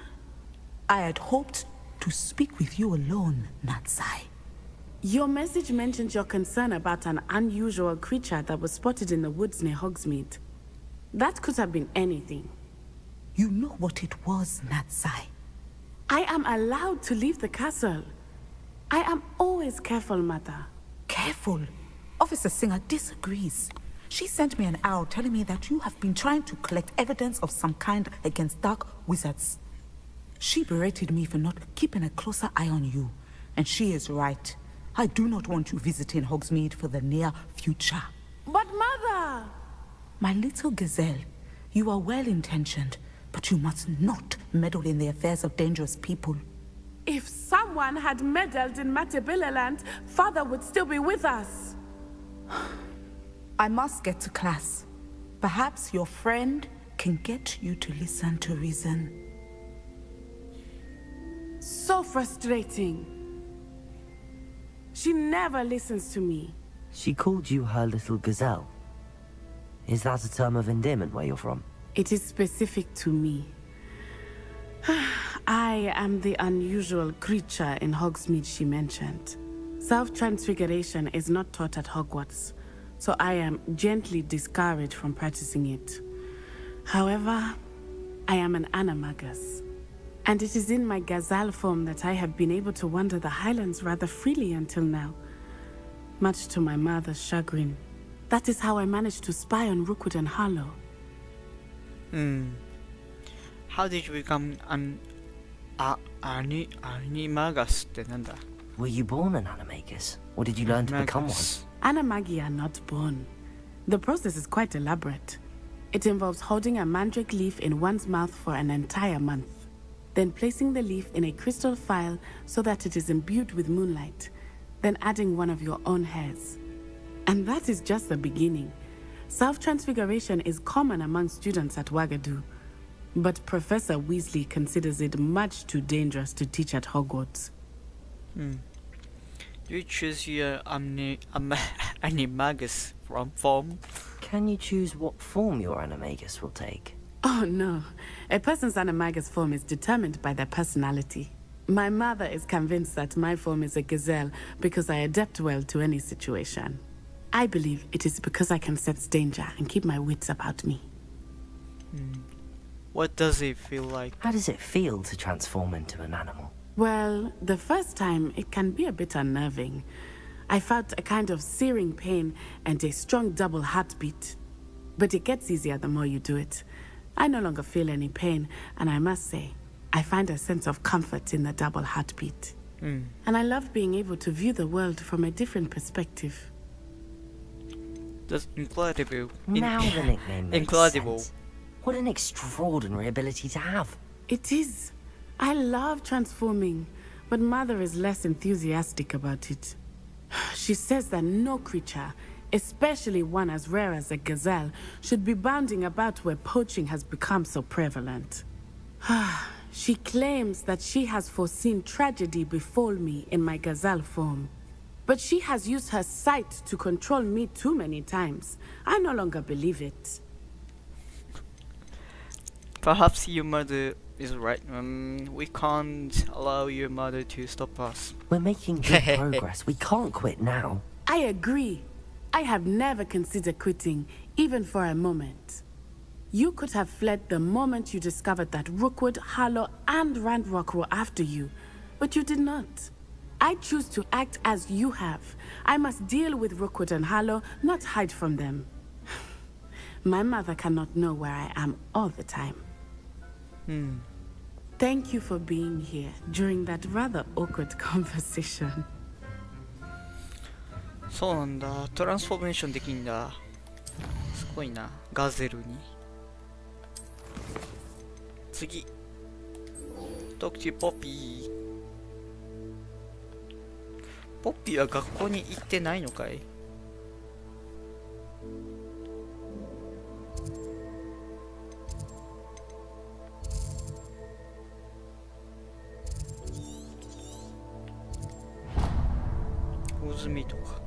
C: I had hoped to speak with you alone, Natsai.
O: Your message mentioned your concern about an unusual creature that was spotted in the woods near Hogsmeade. That could have been anything.
C: You know what it was, Natsai.
O: I am allowed to leave the castle. I am always careful, Mother.
C: Careful? Officer Singer disagrees. She sent me an owl telling me that you have been trying to collect evidence of some kind against dark wizards. She berated me for not keeping a closer eye on you. And she is right. I do not want you visiting Hogsmeade for the near future.
O: But Mother!
C: My little gazelle, you are well-intentioned, but you must not meddle in the affairs of dangerous people.
O: If someone had meddled in Matabeleland, Father would still be with us.
C: I must get to class. Perhaps your friend can get you to listen to reason.
O: So frustrating. She never listens to me.
E: She called you her little gazelle. Is that a term of endearment where you're from?
O: It is specific to me. I am the unusual creature in Hogsmeade she mentioned. Self-transfiguration is not taught at Hogwarts, so I am gently discouraged from practicing it. However, I am an animagus. And it is in my gazelle form that I have been able to wander the highlands rather freely until now. Much to my mother's chagrin. That is how I managed to spy on Rookwood and Harlow.
A: How did you become an animagus ってなんだ?
Q: Were you born an animagus, or did you learn to become one?
O: Animagi are not born. The process is quite elaborate. It involves holding a mandrake leaf in one's mouth for an entire month, then placing the leaf in a crystal phial so that it is imbued with moonlight, then adding one of your own hairs. And that is just the beginning. Self-transfiguration is common among students at Wagadu, but Professor Weasley considers it much too dangerous to teach at Hogwarts.
A: Do you choose your animagus form?
Q: Can you choose what form your animagus will take?
O: Oh no, a person's animagus form is determined by their personality. My mother is convinced that my form is a gazelle because I adapt well to any situation. I believe it is because I can sense danger and keep my wits about me.
A: What does it feel like?
Q: How does it feel to transform into an animal?
O: Well, the first time it can be a bit unnerving. I felt a kind of searing pain and a strong double heartbeat. But it gets easier the more you do it. I no longer feel any pain, and I must say, I find a sense of comfort in the double heartbeat. And I love being able to view the world from a different perspective.
A: That's incredible.
Q: Now the nickname makes
A: Incredible.
Q: sense. What an extraordinary ability to have.
O: It is. I love transforming, but Mother is less enthusiastic about it. She says that no creature, especially one as rare as a gazelle, should be bounding about where poaching has become so prevalent. She claims that she has foreseen tragedy befall me in my gazelle form. But she has used her sight to control me too many times. I no longer believe it.
A: Perhaps your mother is right. We can't allow your mother to stop us.
Q: We're making good progress. We can't quit now.
O: I agree. I have never considered quitting, even for a moment. You could have fled the moment you discovered that Rookwood, Harlow, and Ranrock were after you, but you did not. I choose to act as you have. I must deal with Rookwood and Harlow, not hide from them. My mother cannot know where I am all the time. Thank you for being here during that rather awkward conversation.
A: そうなんだ。トランスフォーメーションできんだ。すごいな。ガゼルに。次。Talk to Poppy。ポッピーは学校に行ってないのかい？渦みとか。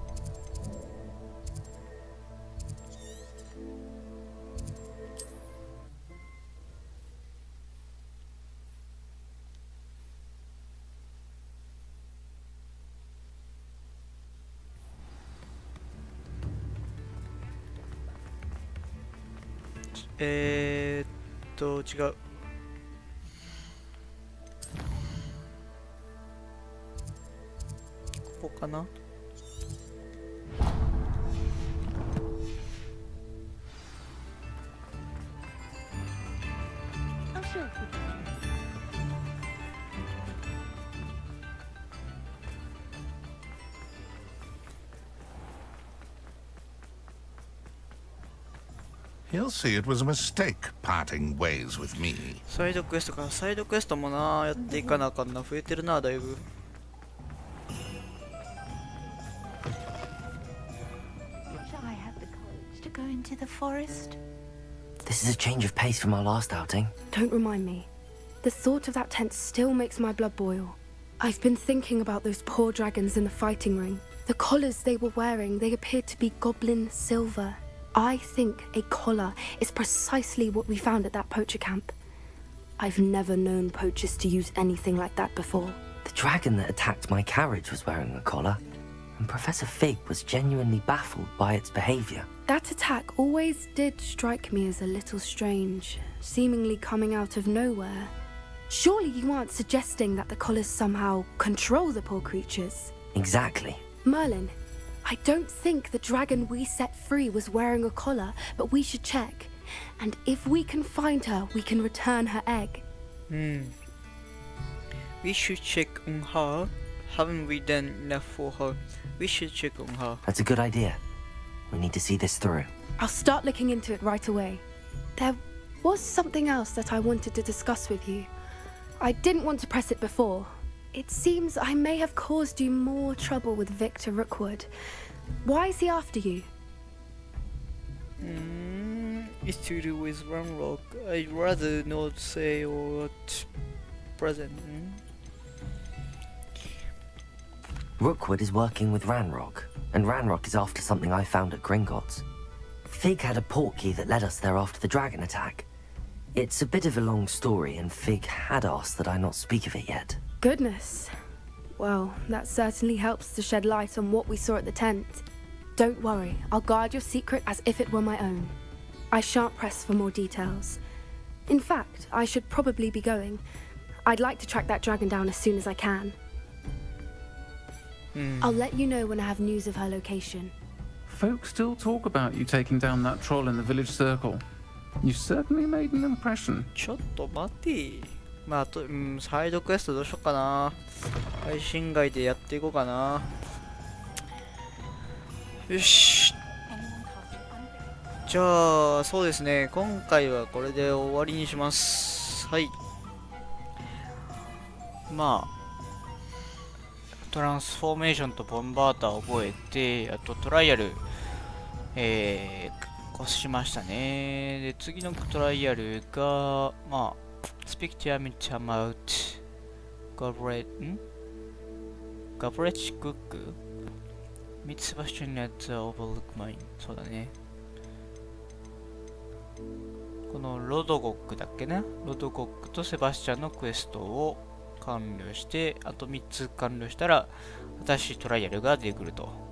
A: 違う。ここかな。
L: He'll see it was a mistake parting ways with me.
A: サイドクエストか。サイドクエストもな、やっていかなあかんな。増えてるな、だいぶ。
G: I have the courage to go into the forest.
Q: This is a change of pace from our last outing.
J: Don't remind me. The thought of that tent still makes my blood boil. I've been thinking about those poor dragons in the fighting ring. The collars they were wearing, they appeared to be goblin silver. I think a collar is precisely what we found at that poacher camp. I've never known poachers to use anything like that before.
Q: The dragon that attacked my carriage was wearing a collar.
D: and Professor Fig was genuinely baffled by its behavior.
J: That attack always did strike me as a little strange, seemingly coming out of nowhere. Surely you aren't suggesting that the collars somehow control the poor creatures?
D: Exactly.
J: Merlin, I don't think the dragon we set free was wearing a collar, but we should check. And if we can find her, we can return her egg.
A: We should check on her. Haven't we done enough for her? We should check on her.
D: That's a good idea. We need to see this through.
J: I'll start looking into it right away. There was something else that I wanted to discuss with you. I didn't want to press it before. It seems I may have caused you more trouble with Victor Rookwood. Why is he after you?
A: It's to do with Ranrock. I'd rather not say or at present.
D: Rookwood is working with Ranrock, and Ranrock is after something I found at Gringotts. Fig had a portkey that led us there after the dragon attack. It's a bit of a long story, and Fig had asked that I not speak of it yet.
J: Goodness. Well, that certainly helps to shed light on what we saw at the tent. Don't worry, I'll guard your secret as if it were my own. I shan't press for more details. In fact, I should probably be going. I'd like to track that dragon down as soon as I can. I'll let you know when I have news of her location.
H: Folks still talk about you taking down that troll in the village circle. You certainly made an impression.
A: ちょっと待って。まあ、サイドクエストどうしようかな。配信外でやっていこうかな。よし。じゃあ、そうですね。今回はこれで終わりにします。はい。まあ、トランスフォーメーションとボンバーターを覚えて、あとトライアル、越しましたね。で、次のトライアルが、まあ、Speak to me about Gavretch Cook? ミツバシュンのやつは Overlook Mine。そうだね。このロドゴックだっけね。ロドゴックとセバスチャンのクエストを完了して、あと3つ完了したら、新しいトライアルが出てくると。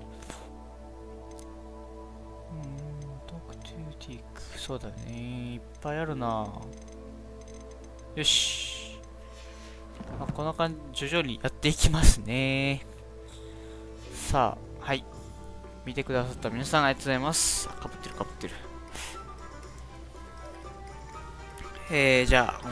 A: そうだね。いっぱいあるな。よし。まあ、こんな感じ、徐々にやっていきますね。さあ、はい。見てくださった皆さんありがとうございます。かぶってるかぶってる。じゃあ、